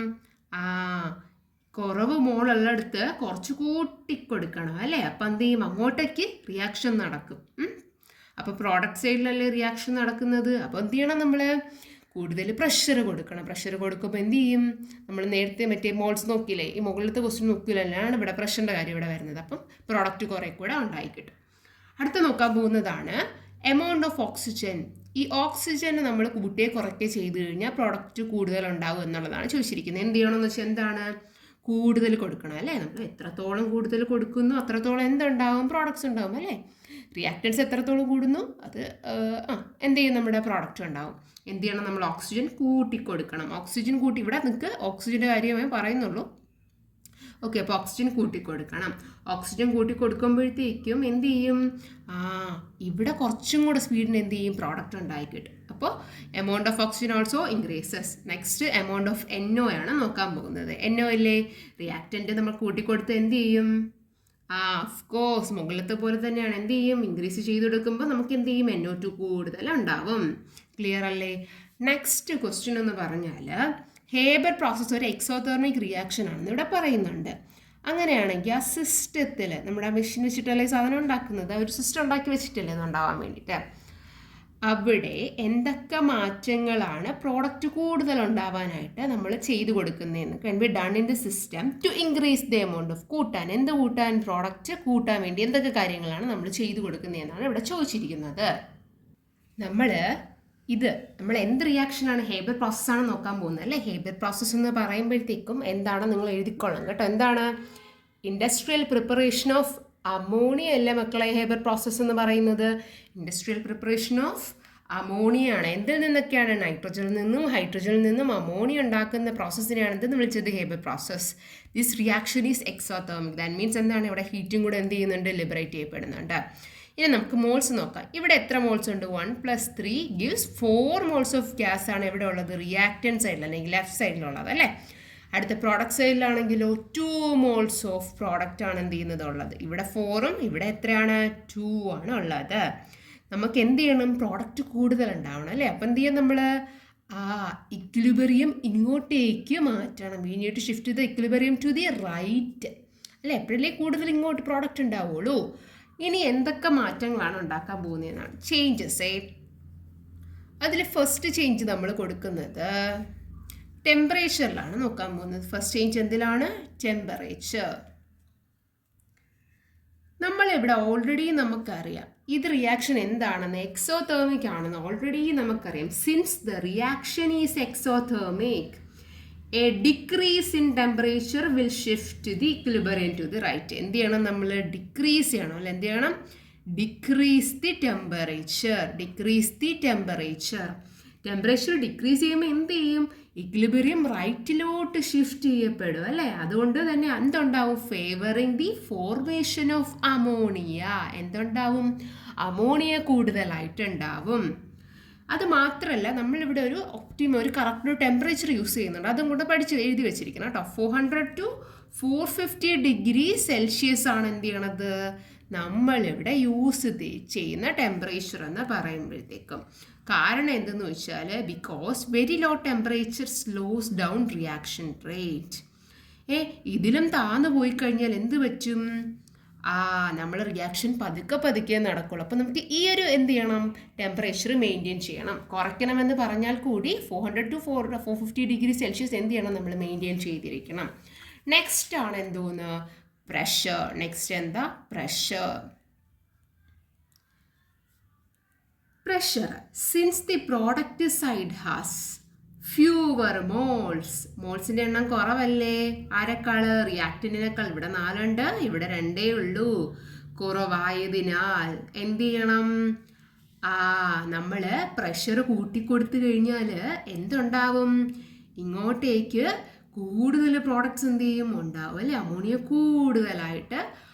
കുറവ് മോളുള്ളിടത്ത് കുറച്ച് കൂട്ടിക്കൊടുക്കണം അല്ലേ. അപ്പം എന്ത് ചെയ്യും, അങ്ങോട്ടേക്ക് റിയാക്ഷൻ നടക്കും. അപ്പോൾ പ്രോഡക്റ്റ് സൈഡിലല്ലേ റിയാക്ഷൻ നടക്കുന്നത്. അപ്പോൾ എന്ത് ചെയ്യണം, നമ്മൾ കൂടുതൽ പ്രഷർ കൊടുക്കണം. പ്രഷർ കൊടുക്കുമ്പോൾ എന്ത് ചെയ്യും, നമ്മൾ നേരത്തെ മറ്റേ മോൾസ് നോക്കിയില്ലേ, ഈ മുകളിലത്തെ ക്വസ്റ്റ്യൻ നോക്കിയില്ലാണ് ഇവിടെ പ്രഷറിൻ്റെ കാര്യം ഇവിടെ വരുന്നത്. അപ്പം പ്രോഡക്റ്റ് കുറേ കൂടെ ഉണ്ടായി കിട്ടും. അടുത്ത നോക്കാൻ പോകുന്നതാണ് എമൗണ്ട് ഓഫ് ഓക്സിജൻ. ഈ ഓക്സിജൻ നമ്മൾ കൂട്ടിയെ കുറയ്ക്കുക ചെയ്ത് കഴിഞ്ഞാൽ പ്രോഡക്റ്റ് കൂടുതൽ ഉണ്ടാവും എന്നുള്ളതാണ് ചോദിച്ചിരിക്കുന്നത്. എന്ത് ചെയ്യണമെന്ന് വെച്ചാൽ എന്താണ്, കൂടുതൽ കൊടുക്കണം അല്ലേ. നമ്മൾ എത്രത്തോളം കൂടുതൽ കൊടുക്കുന്നു അത്രത്തോളം എന്തുണ്ടാവും, പ്രോഡക്റ്റ്സ് ഉണ്ടാവും അല്ലേ. റിയാക്റ്റൻസ് എത്രത്തോളം കൂടുന്നു അത് എന്ത് ചെയ്യും, നമ്മുടെ പ്രോഡക്റ്റ് ഉണ്ടാവും. എന്ത് ചെയ്യണം, നമ്മൾ ഓക്സിജൻ കൂട്ടിക്കൊടുക്കണം. ഓക്സിജൻ കൂട്ടി, ഇവിടെ നിങ്ങൾക്ക് ഓക്സിജൻ്റെ കാര്യമേ പറയുന്നുള്ളൂ. ഓക്കെ, അപ്പോൾ ഓക്സിജൻ കൂട്ടിക്കൊടുക്കണം. ഓക്സിജൻ കൂട്ടിക്കൊടുക്കുമ്പോഴത്തേക്കും എന്ത് ചെയ്യും, ഇവിടെ കുറച്ചും കൂടെ സ്പീഡിന് എന്ത് ചെയ്യും, പ്രോഡക്റ്റ് ഉണ്ടായി കിട്ടും. അപ്പോൾ amount of oxygen also increases. Next amount of NO ആണ് നോക്കാൻ പോകുന്നത്. NO അല്ലേ റിയാക്റ്റൻ്റ് നമ്മൾ കൂട്ടിക്കൊടുത്ത് എന്ത് ചെയ്യും, ഓഫ് കോഴ്സ് മുകളിലത്തെ പോലെ തന്നെയാണ്, എന്ത് ചെയ്യും, ഇൻക്രീസ് ചെയ്ത് കൊടുക്കുമ്പോൾ നമുക്ക് എന്ത് ചെയ്യും, NO2 കൂടുതൽ ഉണ്ടാവും. ക്ലിയർ അല്ലേ. നെക്സ്റ്റ് ക്വസ്റ്റ്യൻ എന്ന് പറഞ്ഞാൽ ഹേബർ പ്രോസസ്സ് ഒരു എക്സോതെർമിക് റിയാക്ഷൻ ആണെന്ന് ഇവിടെ പറയുന്നുണ്ട്. അങ്ങനെയാണെങ്കിൽ ആ സിസ്റ്റത്തിൽ നമ്മുടെ മെഷീൻ വെച്ചിട്ടല്ലേ സാധനം ഉണ്ടാക്കുന്നത്, ഒരു സിസ്റ്റം ഉണ്ടാക്കി വെച്ചിട്ടല്ലേ ഉണ്ടാവാൻ വേണ്ടിയിട്ട്. അവിടെ എന്തൊക്കെ മാറ്റങ്ങളാണ് പ്രോഡക്റ്റ് കൂടുതൽ ഉണ്ടാവാനായിട്ട് നമ്മൾ ചെയ്തു കൊടുക്കുന്നതെന്ന് can be done in the system to increase the amount of കൂട്ടാൻ പ്രോഡക്റ്റ് കൂട്ടാൻ വേണ്ടി എന്തൊക്കെ കാര്യങ്ങളാണ് നമ്മൾ ചെയ്തു കൊടുക്കുന്നതെന്നാണ് ഇവിടെ ചോദിച്ചിരിക്കുന്നത്. നമ്മൾ എന്ത് റിയാക്ഷനാണ് ഹേബർ പ്രോസസ്സാണ് നോക്കാൻ പോകുന്നത് അല്ലേ. ഹേബർ പ്രോസസ്സ് എന്ന് പറയുമ്പോഴത്തേക്കും എന്താണ് നിങ്ങൾ എഴുതിക്കൊള്ളണം കേട്ടോ. എന്താണ് ഇൻഡസ്ട്രിയൽ പ്രിപ്പറേഷൻ ഓഫ് അമോണിയ അല്ലേ മക്കളെ ഹേബർ പ്രോസസ്സ് എന്ന് പറയുന്നത്. ഇൻഡസ്ട്രിയൽ പ്രിപ്പറേഷൻ ഓഫ് അമോണിയ ആണ്. എന്തിൽ നിന്നൊക്കെയാണ്? നൈട്രജനിൽ നിന്നും ഹൈഡ്രജനിൽ നിന്നും അമോണിയ ഉണ്ടാക്കുന്ന പ്രോസസ്സിനെയാണ് എന്തെന്ന് വിളിച്ചത്? Haber process. This reaction is exothermic. That means എന്താണ്? ഇവിടെ ഹീറ്റും കൂടെ എന്ത് ചെയ്യുന്നുണ്ട്? ലിബറേറ്റ് ചെയ്യപ്പെടുന്നുണ്ട്. ഇനി നമുക്ക് മോൾസ് നോക്കാം. ഇവിടെ എത്ര മോൾസ് ഉണ്ട്? 1 + 3 ഗിവ്സ് 4 മോൾസ് ഓഫ് ഗ്യാസ് ആണ് ഇവിടെ ഉള്ളത്, റിയാക്റ്റൻറ്റ് സൈഡിൽ അല്ലെങ്കിൽ ലെഫ്റ്റ് സൈഡിലുള്ളത് അല്ലേ. അടുത്ത പ്രോഡക്റ്റ് സൈഡിലാണെങ്കിലോ 2 മോൾസ് ഓഫ് പ്രോഡക്റ്റ് ആണ് എന്ത് ചെയ്യുന്നത് ഉള്ളത്. ഇവിടെ 4ഉം ഇവിടെ എത്രയാണ്? 2 ആണ് ഉള്ളത്. നമുക്ക് എന്ത് ചെയ്യണം? പ്രോഡക്റ്റ് കൂടുതൽ ഉണ്ടാവണം അല്ലേ. അപ്പം എന്ത് ചെയ്യാം നമ്മൾ? ഇക്വിലിബ്രിയം ഇങ്ങോട്ടേക്ക് മാറ്റണം. We need to shift the equilibrium to the right അല്ലേ. എപ്പോഴല്ലേ കൂടുതൽ ഇങ്ങോട്ട് പ്രോഡക്റ്റ് ഉണ്ടാവുള്ളൂ. ഇനി എന്തൊക്കെ മാറ്റങ്ങളാണ് ഉണ്ടാക്കാൻ പോകുന്നതെന്നാണ് ചേഞ്ചസ്. അതിൽ ഫസ്റ്റ് ചേഞ്ച് നമ്മൾ കൊടുക്കുന്നത് ടെമ്പറേച്ചറിലാണ് നോക്കാൻ പോകുന്നത്. ഫസ്റ്റ് ചേഞ്ച് എന്തിലാണ്? ടെമ്പറേച്ചർ. നമ്മളിവിടെ ഓൾറെഡി നമുക്കറിയാം ഇത് റിയാക്ഷൻ എന്താണെന്ന്, എക്സോതെർമിക് ആണെന്ന് ഓൾറെഡി നമുക്കറിയാം. Since the reaction is exothermic, a decrease in temperature will shift the equilibrium to the right. എന്ത് ചെയ്യണം നമ്മൾ? ഡിക്രീസ് ചെയ്യണം അല്ലെ. എന്ത് ചെയ്യണം? Decrease the temperature. Temperature decrease ചെയ്യുമ്പോൾ എന്ത് ചെയ്യും? ഇക്വിലിബ്രിയം റൈറ്റിലോട്ട് ഷിഫ്റ്റ് ചെയ്യപ്പെടും അല്ലേ. അതുകൊണ്ട് തന്നെ എന്തുണ്ടാവും? Favouring the formation of ammonia. എന്തുണ്ടാവും? അമോണിയ കൂടുതലായിട്ടുണ്ടാവും. അത് മാത്രമല്ല നമ്മളിവിടെ ഒരു കറക്റ്റ് ടെമ്പറേച്ചർ യൂസ് ചെയ്യുന്നുണ്ട്. അതും കൂടെ എഴുതി വെച്ചിരിക്കണം കേട്ടോ. 400 to 450 ഡിഗ്രി സെൽഷ്യസ് ആണ് എന്ത് ചെയ്യണത്? നമ്മളിവിടെ യൂസ് ചെയ്യുന്ന ടെമ്പറേച്ചർ എന്ന് പറയുമ്പോഴത്തേക്കും. കാരണം എന്തെന്ന് വെച്ചാൽ because very low temperature slows down reaction rate. ഇതിലും താന്നു പോയി കഴിഞ്ഞാൽ എന്ത് പറ്റും? നമ്മൾ റിയാക്ഷൻ പതുക്കെ നടക്കുള്ളൂ. അപ്പോൾ നമുക്ക് ഈ എന്ത് ചെയ്യണം? ടെമ്പറേച്ചർ മെയിൻറ്റെയിൻ ചെയ്യണം. കുറയ്ക്കണമെന്ന് പറഞ്ഞാൽ കൂടി 400 to 450 ഡിഗ്രി സെൽഷ്യസ് എന്ത് ചെയ്യണം? നമ്മൾ മെയിൻറ്റെയിൻ ചെയ്തിരിക്കണം. നെക്സ്റ്റ് ആണ് എന്തോന്ന്? പ്രഷർ. നെക്സ്റ്റ് എന്താ? Pressure. Since the product side has fewer മോൾസിൻ്റെ എണ്ണം കുറവല്ലേ ആരെക്കാള്? റിയാക്റ്റന്റിനേക്കാൾ. ഇവിടെ 4 ഉണ്ട്, ഇവിടെ 2 ഉള്ളൂ. കുറവായതിനാൽ എന്ത് ചെയ്യണം? നമ്മൾ പ്രഷർ കൂട്ടിക്കൊടുത്തു കഴിഞ്ഞാൽ എന്തുണ്ടാവും? ഇങ്ങോട്ടേക്ക് കൂടുതൽ പ്രോഡക്ട്സ് എന്ത് ചെയ്യും? ഉണ്ടാവും അല്ലേ. അമോണിയ കൂടുതലായിട്ട്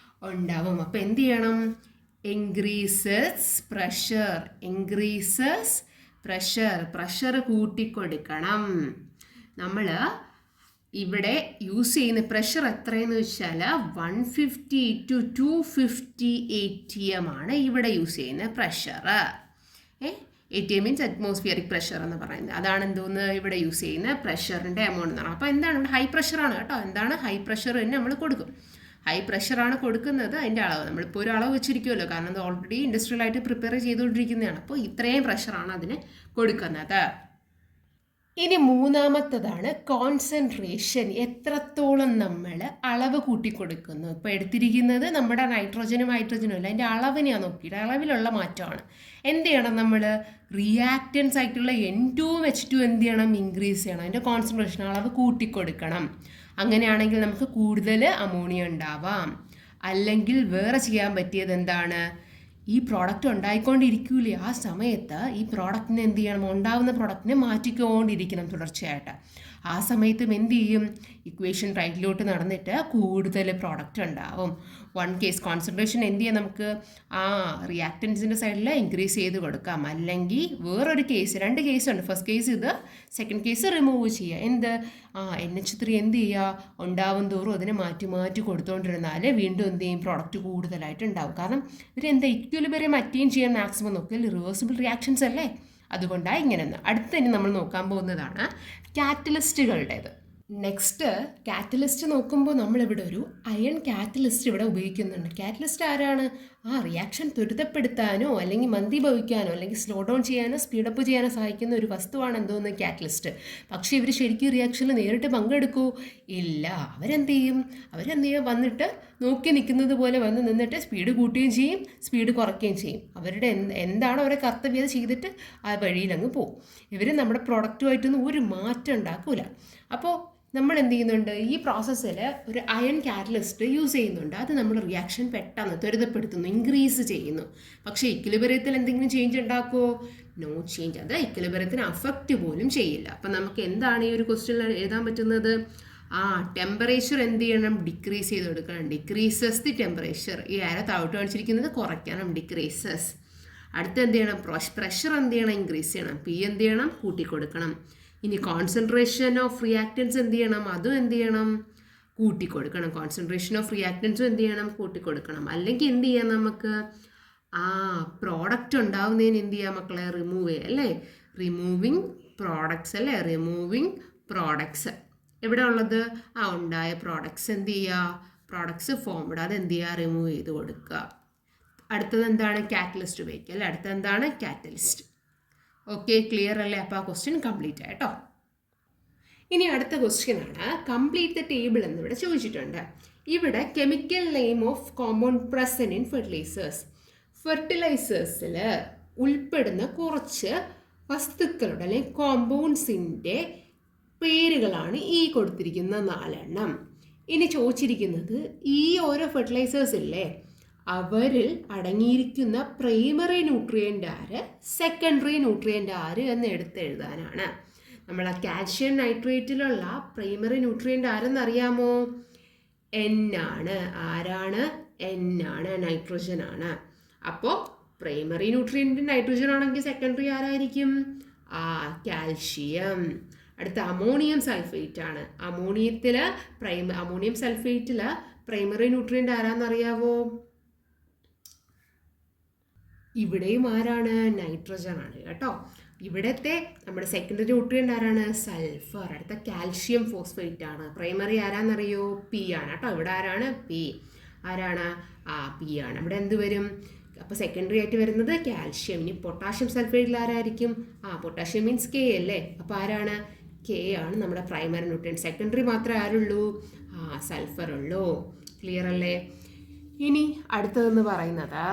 ഉണ്ടാവും. അപ്പം എന്ത് ചെയ്യണം? ഇൻക്രീസസ് പ്രഷർ കൂട്ടിക്കൊടുക്കണം. നമ്മൾ ഇവിടെ യൂസ് ചെയ്യുന്ന പ്രഷർ എത്രയെന്ന് വെച്ചാൽ 150 to 250 ATM ആണ് ഇവിടെ യൂസ് ചെയ്യുന്ന pressure. ATM means atmospheric pressure എന്ന് പറയുന്നത്. അതാണ് എന്തോന്ന് ഇവിടെ യൂസ് ചെയ്യുന്ന പ്രഷറിൻ്റെ എമൗണ്ട് എന്നാണ്. അപ്പോൾ എന്താണ്? ഹൈ പ്രഷറാണ് കേട്ടോ. എന്താണ്? ഹൈ പ്രഷർ തന്നെ നമ്മൾ കൊടുക്കും. ഹൈ പ്രഷറാണ് കൊടുക്കുന്നത്. അതിൻ്റെ അളവ് നമ്മളിപ്പോൾ ഒരു അളവ് വെച്ചിരിക്കുമല്ലോ. കാരണം അത് ഓൾറെഡി ഇൻഡസ്ട്രിയലായിട്ട് പ്രിപ്പയർ ചെയ്തുകൊണ്ടിരിക്കുന്നതാണ്. അപ്പോൾ ഇത്രയും പ്രഷറാണ് അതിന് കൊടുക്കുന്നത്. ഇനി മൂന്നാമത്തതാണ് കോൺസെൻട്രേഷൻ. എത്രത്തോളം നമ്മൾ അളവ് കൂട്ടിക്കൊടുക്കുന്നു. ഇപ്പോൾ എടുത്തിരിക്കുന്നത് നമ്മുടെ നൈട്രോജനും ഹൈഡ്രജനും അല്ല, അതിൻ്റെ അളവിനെയാണ് നോക്കിയിട്ട് അളവിലുള്ള മാറ്റമാണ്. എന്ത് ചെയ്യണം? നമ്മൾ റിയാക്റ്റൻസ് ആയിട്ടുള്ള N2ഉം H2 എന്ത് ചെയ്യണം? ഇൻക്രീസ് ചെയ്യണം. അതിൻ്റെ കോൺസെൻട്രേഷൻ അളവ് കൂട്ടിക്കൊടുക്കണം. അങ്ങനെയാണെങ്കിൽ നമുക്ക് കൂടുതൽ അമോണിയ ഉണ്ടാവാം. അല്ലെങ്കിൽ വേറെ ചെയ്യാൻ പറ്റിയത് എന്താണ്? ഈ പ്രോഡക്റ്റ് ഉണ്ടായിക്കൊണ്ടിരിക്കൂലേ ആ സമയത്ത് ഈ പ്രോഡക്റ്റിനെ എന്ത് ചെയ്യണം? ഉണ്ടാവുന്ന പ്രോഡക്റ്റിനെ മാറ്റിക്കൊണ്ടിരിക്കണം തുടർച്ചയായിട്ട്. ആ സമയത്തും എന്ത് ചെയ്യും? ഇക്വേഷൻ റൈറ്റിലോട്ട് നടന്നിട്ട് കൂടുതൽ പ്രോഡക്റ്റ് ഉണ്ടാവും. 1 കേസ് കോൺസെൻട്രേഷൻ എന്ത് ചെയ്യാം? നമുക്ക് റിയാക്റ്റൻസിൻ്റെ സൈഡിൽ ഇൻക്രീസ് ചെയ്ത് കൊടുക്കാം. അല്ലെങ്കിൽ വേറൊരു കേസ്, 2 കേസുണ്ട്. ഫസ്റ്റ് കേസ് ഇത്, സെക്കൻഡ് കേസ് റിമൂവ് ചെയ്യുക. എന്ത്? NH3 എന്ത് ചെയ്യുക? ഉണ്ടാവും തോറും അതിനെ മാറ്റി കൊടുത്തുകൊണ്ടിരുന്നാൽ വീണ്ടും എന്ത് ചെയ്യും? പ്രോഡക്റ്റ് കൂടുതലായിട്ട് ഉണ്ടാവും. കാരണം ഇവരെന്താ ഇക്വിലിബ്രിയം അറ്റൈൻ ചെയ്യാൻ മാക്സിമം നോക്കിയാൽ റിവേഴ്സിബിൾ റിയാക്ഷൻസ് അല്ലേ. അതുകൊണ്ടാണ് ഇങ്ങനെയൊന്ന്. അടുത്തന്നെ നമ്മൾ നോക്കാൻ പോകുന്നതാണ് കാറ്റലിസ്റ്റുകളുടേത്. നെക്സ്റ്റ് കാറ്റലിസ്റ്റ് നോക്കുമ്പോൾ നമ്മളിവിടെ ഒരു അയൺ കാറ്റലിസ്റ്റ് ഇവിടെ ഉപയോഗിക്കുന്നുണ്ട്. കാറ്റലിസ്റ്റ് ആരാണ്? ആ റിയാക്ഷൻ ത്വരിതപ്പെടുത്താനോ അല്ലെങ്കിൽ മന്ദീഭവിക്കാനോ അല്ലെങ്കിൽ സ്ലോ ഡൗൺ ചെയ്യാനോ സ്പീഡപ്പ് ചെയ്യാനോ സഹായിക്കുന്ന ഒരു വസ്തുവാണ് എന്തോന്ന് കാറ്റലിസ്റ്റ്. പക്ഷേ ഇവർ ശരിക്കും റിയാക്ഷനിൽ നേരിട്ട് പങ്കെടുക്കൂ ഇല്ല. അവരെന്ത് ചെയ്യും വന്നിട്ട് നോക്കി നിൽക്കുന്നത് പോലെ വന്ന് നിന്നിട്ട് സ്പീഡ് കൂട്ടുകയും ചെയ്യും സ്പീഡ് കുറയ്ക്കുകയും ചെയ്യും. അവരുടെ എന്താണ് അവരുടെ കർത്തവ്യം ചെയ്തിട്ട് ആ വഴിയിലങ്ങ് പോകും. ഇവർ നമ്മുടെ പ്രൊഡക്റ്റുമായിട്ടൊന്നും ഒരു മാറ്റം ഉണ്ടാക്കില്ല. അപ്പോൾ നമ്മൾ എന്ത് ചെയ്യുന്നുണ്ട്, ഈ പ്രോസസ്സിൽ ഒരു അയൺ കാറ്റലിസ്റ്റ് യൂസ് ചെയ്യുന്നുണ്ട്. അത് നമ്മൾ റിയാക്ഷൻ പെട്ടെന്ന് ത്വരിതപ്പെടുത്തുന്നു, ഇൻക്രീസ് ചെയ്യുന്നു. പക്ഷേ ഇക്വിലിബ്രിയത്തിൽ എന്തെങ്കിലും ചേഞ്ച് ഉണ്ടാക്കുമോ? No change. അത് ഇക്വിലിബ്രിയത്തിന് അഫക്റ്റ് പോലും ചെയ്യില്ല. അപ്പം നമുക്ക് എന്താണ് ഈ ഒരു ക്വസ്റ്റ്യനിൽ എഴുതാൻ പറ്റുന്നത്? ടെമ്പറേച്ചർ എന്ത് ചെയ്യണം? ഡിക്രീസ് ചെയ്ത് കൊടുക്കണം. Decreases the temperature. ഈ ആരെ താഴോട്ട് കാണിച്ചിരിക്കുന്നത് കുറയ്ക്കണം, ഡിക്രീസസ്. അടുത്ത് എന്ത് ചെയ്യണം? പ്രഷർ എന്ത് ചെയ്യണം? ഇൻക്രീസ് ചെയ്യണം. പി എന്ത് ചെയ്യണം? കൂട്ടിക്കൊടുക്കണം. ഇനി കോൺസെൻട്രേഷൻ ഓഫ് റിയാക്റ്റൻസ് എന്ത് ചെയ്യണം? അതും എന്ത് ചെയ്യണം? കൂട്ടിക്കൊടുക്കണം. കോൺസെൻട്രേഷൻ ഓഫ് റിയാക്റ്റൻസും എന്ത് ചെയ്യണം? കൂട്ടിക്കൊടുക്കണം. അല്ലെങ്കിൽ എന്ത് ചെയ്യാം നമുക്ക്? പ്രോഡക്റ്റ് ഉണ്ടാവുന്നതിന് എന്ത് ചെയ്യാം മക്കളെ? റിമൂവ് ചെയ്യാം അല്ലേ? റിമൂവിങ് പ്രോഡക്ട്സ് അല്ലേ? റിമൂവിങ് പ്രോഡക്ട്സ് എവിടെ ഉള്ളത്? ഉണ്ടായ പ്രോഡക്ട്സ് എന്ത് ചെയ്യുക? പ്രോഡക്ട്സ് ഫോംഡ്, അത് എന്ത് ചെയ്യുക? റിമൂവ് ചെയ്ത് കൊടുക്കുക. അടുത്തത് എന്താണ്? കാറ്റലിസ്റ്റ് ഉപയോഗിക്കുക അല്ലേ? അടുത്തത് എന്താണ്? കാറ്റലിസ്റ്റ്. ഓക്കെ, ക്ലിയർ അല്ലേ? അപ്പോൾ ആ ക്വസ്റ്റ്യൻ കംപ്ലീറ്റ് ആയിട്ടോ. ഇനി അടുത്ത ക്വസ്റ്റ്യൻ ആണ് കംപ്ലീറ്റ് ദ ടേബിൾ എന്നിവിടെ ചോദിച്ചിട്ടുണ്ട്. ഇവിടെ chemical name of compound present in fertilisers. ഫെർട്ടിലൈസേഴ്സിൽ ഉൾപ്പെടുന്ന കുറച്ച് വസ്തുക്കളുടെ അല്ലെങ്കിൽ കോമ്പൗണ്ട്സിൻ്റെ പേരുകളാണ് ഈ കൊടുത്തിരിക്കുന്ന 4 ഇനി ചോദിച്ചിരിക്കുന്നത് ഈ ഓരോ ഫെർട്ടിലൈസേഴ്സ് ഇല്ലേ, അവരിൽ അടങ്ങിയിരിക്കുന്ന പ്രൈമറി ന്യൂട്രിയൻ്റ് ആര്, സെക്കൻഡറി ന്യൂട്രിയൻ്റ് ആര് എന്ന് എഴുതാനാണ്. നമ്മൾ ആ കാൽഷ്യം നൈട്രേറ്റിലുള്ള പ്രൈമറി ന്യൂട്രിയൻ്റ് ആരെന്നറിയാമോ? എൻ ആണ്. ആരാണ്? എൻ ആണ്, നൈട്രോജൻ ആണ്. അപ്പോൾ പ്രൈമറി ന്യൂട്രിയൻ്റ് നൈട്രോജൻ ആണെങ്കിൽ സെക്കൻഡറി ആരായിരിക്കും? കാൽഷ്യം. അടുത്ത അമോണിയം സൾഫേറ്റ് ആണ്. അമോണിയം സൾഫേറ്റിൽ പ്രൈമറി ന്യൂട്രിയൻ്റ് ആരാന്നറിയാവോ? ഇവിടെയും ആരാണ്? നൈട്രജൻ ആണ് കേട്ടോ. ഇവിടത്തെ നമ്മുടെ സെക്കൻഡറി ന്യൂട്രിയൻ്റ് ആരാണ്? സൾഫർ. അടുത്ത കാൽഷ്യം ഫോസ്ഫേറ്റ് ആണ്. പ്രൈമറി ആരാന്നറിയോ? പി ആണ് കേട്ടോ. ഇവിടെ ആരാണ്? പി. ആരാണ്? പി ആണ്. ഇവിടെ എന്ത് വരും? അപ്പോൾ സെക്കൻഡറി ആയിട്ട് വരുന്നത് കാൽഷ്യം. ഇനി പൊട്ടാഷ്യം സൾഫേറ്റിൽ ആരായിരിക്കും? പൊട്ടാഷ്യം മീൻസ് കെ അല്ലേ? അപ്പോൾ ആരാണ്? കെ ആണ് നമ്മുടെ പ്രൈമറി ന്യൂട്രിയൻ്റ്. സെക്കൻഡറി മാത്രമേ ആരുള്ളൂ? സൾഫർ ഉള്ളൂ. ക്ലിയർ അല്ലേ? ഇനി അടുത്തതെന്ന് പറയുന്നത്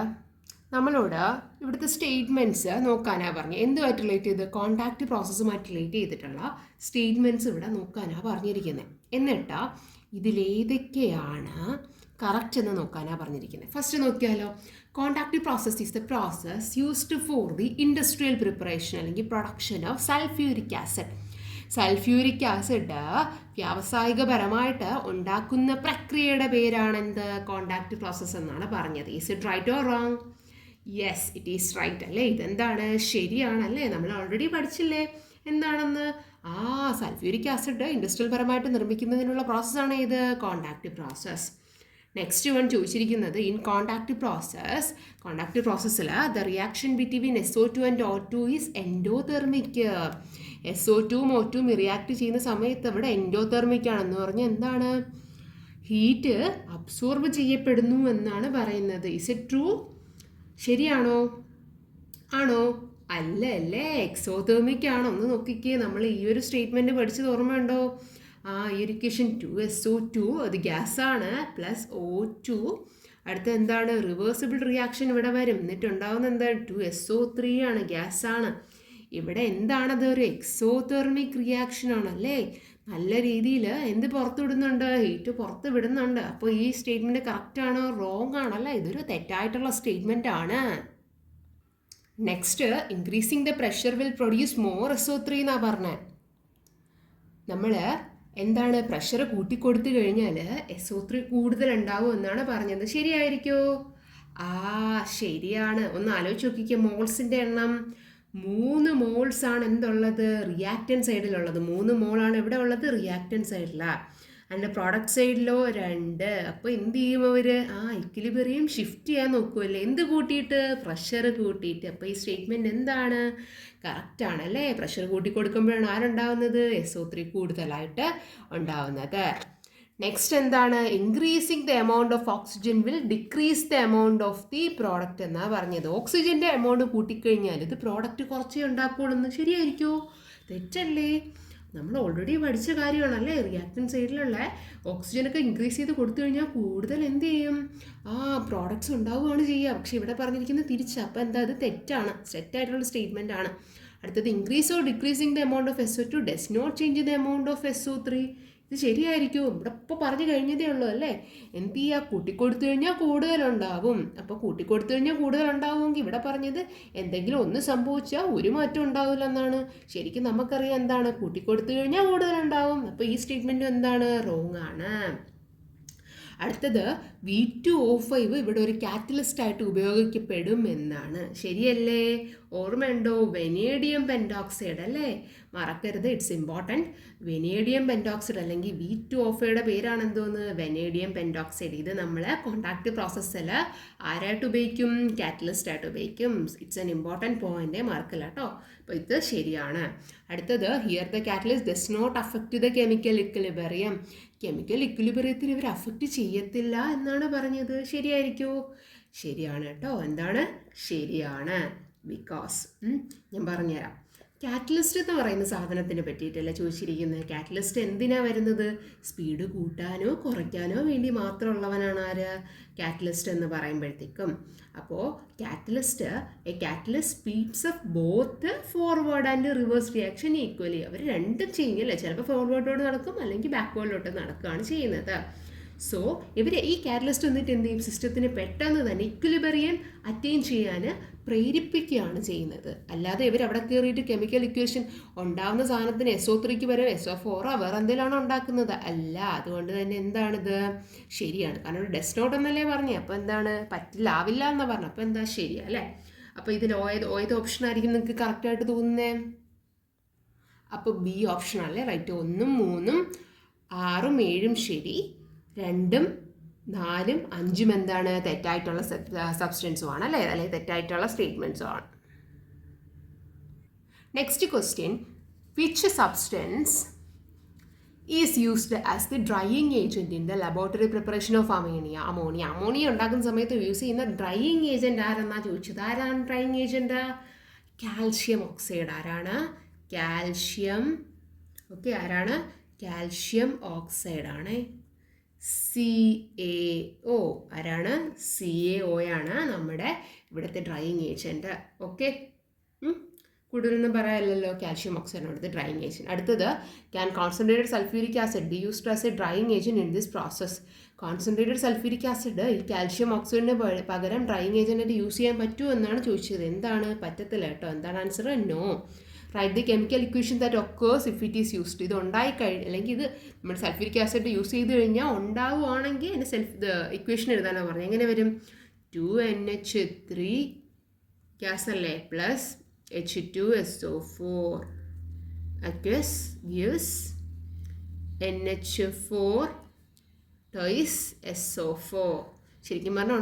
നമ്മളോട് ഇവിടുത്തെ സ്റ്റേറ്റ്മെൻറ്റ്സ് നോക്കാനാണ് പറഞ്ഞത്. എന്തുമായിട്ട് റിലേറ്റ് ചെയ്ത്? കോണ്ടാക്ട് പ്രോസസ്സുമായിട്ട് റിലേറ്റ് ചെയ്തിട്ടുള്ള സ്റ്റേറ്റ്മെൻറ്റ്സ് ഇവിടെ നോക്കാനാണ് പറഞ്ഞിരിക്കുന്നത്. എന്നിട്ട് ഇതിലേതൊക്കെയാണ് കറക്റ്റ് എന്ന് നോക്കാനാണ് പറഞ്ഞിരിക്കുന്നത്. ഫസ്റ്റ് നോക്കിയാലോ. Contact process is the process used for the industrial preparation അല്ലെങ്കിൽ production of sulphuric acid. Sulphuric acid വ്യാവസായികപരമായിട്ട് ഉണ്ടാക്കുന്ന പ്രക്രിയയുടെ പേരാണ് എന്ത്? കോണ്ടാക്ട് പ്രോസസ്സ് എന്നാണ് പറഞ്ഞത്. Is it right or wrong? Yes, it is right അല്ലേ? ഇതെന്താണ്? ശരിയാണല്ലേ? നമ്മൾ ഓൾറെഡി പഠിച്ചില്ലേ എന്താണെന്ന്? സൾഫ്യൂരിക് ആസിഡ് ഇൻഡസ്ട്രിയൽ പരമായിട്ട് നിർമ്മിക്കുന്നതിനുള്ള പ്രോസസ്സാണ് ഇത് കോണ്ടാക്ട് പ്രോസസ്സ്. നെക്സ്റ്റ് വൺ ചോദിച്ചിരിക്കുന്നത് ഇൻ കോണ്ടാക്ട് പ്രോസസ്സിൽ the reaction between SO2 and O2 is endothermic. SO2 O2 react ചെയ്യുന്ന സമയത്ത് ഇവിടെ എൻഡോതെർമിക് ആണെന്ന് പറഞ്ഞാൽ എന്താണ്? ഹീറ്റ് അബ്സോർബ് ചെയ്യപ്പെടുന്നു എന്നാണ് പറയുന്നത്. Is it true? ശരിയാണോ? ആണോ? അല്ല അല്ലേ, എക്സോതെർമിക് ആണോ? ഒന്ന് നോക്കിക്കേ. നമ്മൾ ഈ ഒരു സ്റ്റേറ്റ്മെൻറ്റ് പഠിച്ചത് ഓർമ്മയുണ്ടോ? ഈ ഒരു ഇക്വേഷൻ 2SO2 അത് ഗ്യാസാണ് പ്ലസ് O2. അടുത്ത എന്താണ്? റിവേഴ്സിബിൾ റിയാക്ഷൻ ഇവിടെ വരും. എന്നിട്ടുണ്ടാവുന്ന എന്താണ്? 2SO3 ആണ്, ഗ്യാസാണ്. ഇവിടെ എന്താണത്? ഒരു എക്സോതെർമിക് റിയാക്ഷൻ ആണല്ലേ? നല്ല രീതിയിൽ എന്ത് പുറത്ത് വിടുന്നുണ്ട്? ഹീറ്റ് പുറത്ത് വിടുന്നുണ്ട്. അപ്പോൾ ഈ സ്റ്റേറ്റ്മെൻറ്റ് കറക്റ്റ് ആണോ റോങ് ആണല്ലേ? ഇതൊരു തെറ്റായിട്ടുള്ള സ്റ്റേറ്റ്മെൻ്റ് ആണ്. Next, increasing the pressure will produce more SO3 എന്നാണ് പറഞ്ഞത്. നമ്മൾ എന്താണ് പ്രഷർ കൂട്ടിക്കൊടുത്തു കഴിഞ്ഞാൽ SO3 കൂടുതൽ ഉണ്ടാവും എന്നാണ് പറഞ്ഞത്. ശരിയായിരിക്കോ? ശരിയാണ്. ഒന്ന് ആലോചിച്ച് നോക്കിക്കേ. മോൾസിൻ്റെ എണ്ണം 3 മോൾസ് ആണ് എന്തുള്ളത്? റിയാക്റ്റൻ സൈഡിലുള്ളത്. 3 മോളാണ് ഇവിടെ ഉള്ളത് റിയാക്റ്റൻ സൈഡിലാണ്. അതിൻ്റെ പ്രോഡക്റ്റ് സൈഡിലോ 2. അപ്പോൾ എന്ത് ചെയ്യും അവർ? ഇക്വിലിബ്രിയം ഷിഫ്റ്റ് ചെയ്യാൻ നോക്കുമല്ലേ? എന്ത് കൂട്ടിയിട്ട്? പ്രഷർ കൂട്ടിയിട്ട്. അപ്പോൾ ഈ സ്റ്റേറ്റ്മെൻറ്റ് എന്താണ്? കറക്റ്റ് ആണല്ലേ? പ്രഷർ കൂട്ടി കൊടുക്കുമ്പോഴാണ് ആരുണ്ടാവുന്നത്? SO3 കൂടുതലായിട്ട് ഉണ്ടാവുന്നത്. നെക്സ്റ്റ് എന്താണ്? Increasing the amount of oxygen will decrease the amount of the product എന്നാണ് പറഞ്ഞത്. ഓക്സിജൻ്റെ എമൗണ്ട് കൂട്ടിക്കഴിഞ്ഞാൽ ഇത് പ്രോഡക്റ്റ് കുറച്ചേ ഉണ്ടാക്കുകയുള്ളൂ. ശരിയായിരിക്കുമോ? തെറ്റല്ലേ? നമ്മൾ ഓൾറെഡി പഠിച്ച കാര്യമാണല്ലേ. റിയാക്ടൻ സൈഡിലുള്ള ഓക്സിജനൊക്കെ ഇൻക്രീസ് ചെയ്ത് കൊടുത്തു കഴിഞ്ഞാൽ കൂടുതൽ എന്ത് ചെയ്യും? പ്രോഡക്ട്സ് ഉണ്ടാവുകയാണ് ചെയ്യുക. പക്ഷെ ഇവിടെ പറഞ്ഞിരിക്കുന്നത് തിരിച്ചാണ്. അപ്പോൾ എന്താ? അത് തെറ്റാണ്, തെറ്റായിട്ടുള്ള സ്റ്റേറ്റ്മെൻ്റ് ആണ്. അടുത്തത് increase or decreasing the amount of SO2 does not change the amount of SO3. ഇത് ശരിയായിരിക്കും. ഇവിടെ ഇപ്പോൾ പറഞ്ഞു കഴിഞ്ഞതേ ഉള്ളൂ അല്ലേ. എന്ത് ചെയ്യുക? കൂട്ടിക്കൊടുത്തു കഴിഞ്ഞാൽ കൂടുതലുണ്ടാവും. അപ്പോൾ കൂട്ടിക്കൊടുത്തു കഴിഞ്ഞാൽ കൂടുതലുണ്ടാവുമെങ്കിൽ ഇവിടെ പറഞ്ഞത് എന്തെങ്കിലും ഒന്ന് സംഭവിച്ചാൽ ഒരു മാറ്റം ഉണ്ടാവില്ല എന്നാണ്. ശരിക്കും നമുക്കറിയാം എന്താണ്? കൂട്ടിക്കൊടുത്തു കഴിഞ്ഞാൽ കൂടുതലുണ്ടാവും. അപ്പോൾ ഈ സ്റ്റേറ്റ്മെൻറ്റ് എന്താണ്? റോങ് ആണ്. അടുത്തത് V2O5 ഇവിടെ ഒരു കാറ്റലിസ്റ്റ് ആയിട്ട് ഉപയോഗിക്കപ്പെടും എന്നാണ്. ശരിയല്ലേ? ഓർമ്മയുണ്ടോ? വെനേഡിയം പെൻറ്റോക്സൈഡ് അല്ലേ? മറക്കരുത്, ഇറ്റ്സ് ഇമ്പോർട്ടൻറ്റ്. വെനേഡിയം പെൻറ്റോക്സൈഡ് അല്ലെങ്കിൽ V2O5യുടെ പേരാണ് എന്തോന്ന്? Vanadium pentoxide. ഇത് നമ്മൾ കോണ്ടാക്ട് പ്രോസസ്സിൽ ആരായിട്ട് ഉപയോഗിക്കും? കാറ്റലിസ്റ്റ് ആയിട്ട് ഉപയോഗിക്കും. ഇറ്റ്സ് എൻ ഇമ്പോർട്ടൻറ്റ് പോയിന്റ്, മറക്കില്ല കേട്ടോ. അപ്പോൾ ഇത് ശരിയാണ്. അടുത്തത് here the catalyst does not affect the chemical equilibrium. Chemical ഇക്വിലിബ്രിയത്തിന് ഇവർ അഫക്റ്റ് ചെയ്യത്തില്ല എന്നാണ് പറഞ്ഞത്. ശരിയായിരിക്കുമോ? ശരിയാണ് കേട്ടോ. എന്താണ്? ശരിയാണ്. ബിക്കോസ് ഞാൻ പറഞ്ഞുതരാം. കാറ്റലിസ്റ്റ് എന്ന് പറയുന്ന സാധനത്തിനെ പറ്റിയിട്ടല്ല ചോദിച്ചിരിക്കുന്നത്. കാറ്റലിസ്റ്റ് എന്തിനാണ് വരുന്നത്? സ്പീഡ് കൂട്ടാനോ കുറയ്ക്കാനോ വേണ്ടി മാത്രമുള്ളവനാണ് ആര്? കാറ്റലിസ്റ്റ് എന്ന് പറയുമ്പോഴത്തേക്കും. അപ്പോൾ a catalyst speeds up both forward and reverse reaction equally. അവർ രണ്ടും ചെയ്യില്ലേ. ചിലപ്പോൾ ഫോർവേഡോട് നടക്കും, അല്ലെങ്കിൽ ബാക്ക്വേർഡിലോട്ട് നടക്കുകയാണ് ചെയ്യുന്നത്. സോ ഇവർ ഈ കാറ്റലിസ്റ്റ് വന്നിട്ട് എന്ത് ചെയ്യും? സിസ്റ്റത്തിന് പെട്ടെന്ന് തന്നെ ഇക്വിലിബ്രിയം അറ്റൈൻ ചെയ്യാൻ പ്രേരിപ്പിക്കുകയാണ് ചെയ്യുന്നത്. അല്ലാതെ ഇവർ അവിടെ കയറിയിട്ട് കെമിക്കൽ ഇക്വേഷൻ ഉണ്ടാകുന്ന സാധനത്തിന് SO3ക്ക് വരെ SO4 വേറെ എന്തെങ്കിലുമാണോ ഉണ്ടാക്കുന്നത്? അല്ല. അതുകൊണ്ട് തന്നെ എന്താണിത്? ശരിയാണ്. കാരണം ഒരു ഡസ് നോട്ട് എന്നല്ലേ പറഞ്ഞേ. അപ്പോൾ എന്താണ്? ആവില്ല എന്നാണ് പറഞ്ഞത്. അപ്പോൾ എന്താ? ശരിയാ അല്ലേ? അപ്പോൾ ഇതിൽ ഏത് ഓപ്ഷൻ ആയിരിക്കും നിങ്ങൾക്ക് കറക്റ്റായിട്ട് തോന്നുന്നേ? അപ്പോൾ B ഓപ്ഷൻ അല്ലേ റൈറ്റ്. 1, 3, 6, 7 ശരി. 2, 4, 5 എന്താണ്? തെറ്റായിട്ടുള്ള സബ്സ്റ്റൻസുമാണ് അല്ലേ, അല്ലെങ്കിൽ തെറ്റായിട്ടുള്ള സ്റ്റേറ്റ്മെൻറ്റ്സും ആണ്. Next question, which substance is used as the drying agent in the laboratory preparation of ammonia ഉണ്ടാക്കുന്ന സമയത്ത് യൂസ് ചെയ്യുന്ന ഡ്രൈയിങ് ഏജൻറ്റ് ആരെന്നാണ് ചോദിച്ചത്. ആരാണ് ഡ്രൈയിങ് ഏജൻറ്റ്? Calcium oxide. ആരാണ്? കാൽഷ്യം. ഓക്കെ, ആരാണ്? കാൽഷ്യം ഓക്സൈഡാണ്. CaO. ആരാണ്? CaO ആണ് നമ്മുടെ ഇവിടുത്തെ ഡ്രൈയിങ് ഏജൻറ്റ്. ഓക്കെ, കൂടുതലൊന്നും പറയാമല്ലോ. കാൽഷ്യം ഓക്സൈഡ് ആണ് ഇവിടുത്തെ ഡ്രൈയിങ് ഏജൻറ്റ്. അടുത്തത്, can concentrated sulphuric acid be used as A drying agent in this process. Concentrated sulphuric acid ഈ കാൽഷ്യം ഓക്സൈഡിന് പകരം ഡ്രൈയിങ് ഏജൻറ്റായിട്ട് യൂസ് ചെയ്യാൻ പറ്റുമോ എന്നാണ് ചോദിച്ചത്. എന്താണ്? പറ്റത്തില്ല കേട്ടോ. എന്താണ് answer? No. Right the chemical equation that occurs if it is used. ഇത് അല്ലെങ്കിൽ ഇത് നമ്മൾ സൾഫ്യൂരിക് ആസിഡ് യൂസ് ചെയ്ത് കഴിഞ്ഞാൽ ഉണ്ടാവുകയാണെങ്കിൽ അതിൻ്റെ ഇക്വേഷൻ എഴുതാനാണ് പറഞ്ഞത്. എങ്ങനെ വരും? 2NH3 ഗ്യാസ് അല്ലേ plus H2SO4 aqueous gives NH4 twice SO4. ശരിക്കും പറഞ്ഞാൽ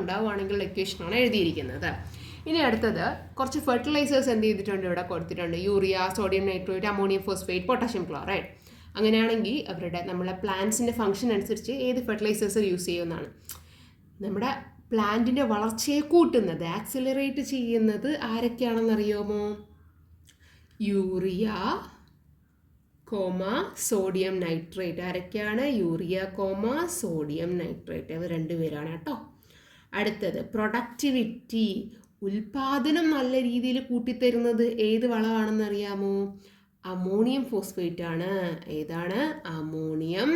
ഉണ്ടാവുകയാണെങ്കിൽ ഇക്വേഷനാണ് എഴുതിയിരിക്കുന്നത്. ഇനി അടുത്തത് കുറച്ച് ഫെർട്ടിലൈസേഴ്സ് എന്ത് ചെയ്തിട്ടുണ്ട്? ഇവിടെ കൊടുത്തിട്ടുണ്ട്. Urea, sodium nitrate, ammonium phosphate, potassium chloride. അങ്ങനെയാണെങ്കിൽ അവരുടെ നമ്മളെ പ്ലാന്റ്സിൻ്റെ ഫംഗ്ഷൻ അനുസരിച്ച് ഏത് ഫെർട്ടിലൈസേഴ്സ് യൂസ് ചെയ്യുമെന്നാണ്. നമ്മുടെ പ്ലാന്റിൻ്റെ വളർച്ചയെ കൂട്ടുന്നത്, ആക്സിലറേറ്റ് ചെയ്യുന്നത് ആരൊക്കെയാണെന്നറിയാമോ? Urea, sodium nitrate. ആരൊക്കെയാണ്? Urea, sodium nitrate. അവർ രണ്ടുപേരാണ് കേട്ടോ. അടുത്തത് പ്രൊഡക്ടിവിറ്റി, ഉൽപാദനം നല്ല രീതിയിൽ കൂട്ടിത്തരുന്നത് ഏത് വളമാണെന്ന് അറിയാമോ? അമോണിയം ഫോസ്ഫേറ്റ് ആണ്. ഏതാണ്? Ammonium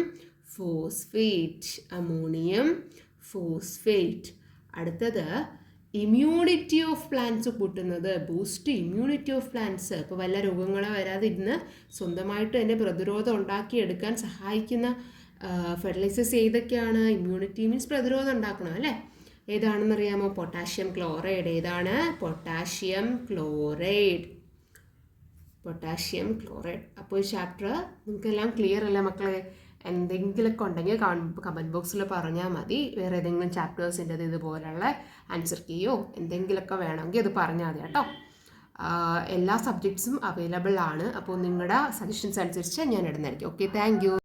phosphate. അടുത്തത് ഇമ്മ്യൂണിറ്റി ഓഫ് പ്ലാന്റ്സ് കൂട്ടുന്നത്, ബൂസ്റ്റ് ഇമ്മ്യൂണിറ്റി ഓഫ് പ്ലാന്റ്സ്. ഇപ്പോൾ വല്ല രോഗങ്ങളോ വരാതിരുന്ന് സ്വന്തമായിട്ട് തന്നെ പ്രതിരോധം ഉണ്ടാക്കിയെടുക്കാൻ സഹായിക്കുന്ന ഫെർട്ടിലൈസേഴ്സ് ഏതൊക്കെയാണ്? ഇമ്മ്യൂണിറ്റി മീൻസ് പ്രതിരോധം ഉണ്ടാക്കണം അല്ലേ. ഏതാണെന്നറിയാമോ? Potassium chloride. ഏതാണ്? Potassium chloride. അപ്പോൾ ഈ ചാപ്റ്റർ നിങ്ങൾക്കെല്ലാം ക്ലിയർ അല്ലേ മക്കളെ? എന്തെങ്കിലുമൊക്കെ ഉണ്ടെങ്കിൽ കമൻറ്റ് ബോക്സിൽ പറഞ്ഞാൽ മതി. വേറെ ഏതെങ്കിലും ചാപ്റ്റേഴ്സിൻ്റെ ഇതുപോലുള്ള ആൻസർ കീയോ എന്തെങ്കിലുമൊക്കെ വേണമെങ്കിൽ അത് പറഞ്ഞാൽ മതി കേട്ടോ. എല്ലാ സബ്ജക്ട്സും അവൈലബിൾ ആണ്. അപ്പോൾ നിങ്ങളുടെ സജഷൻസ് അനുസരിച്ച് ഞാൻ ഇടുന്നതായിരിക്കും. Okay, thank you.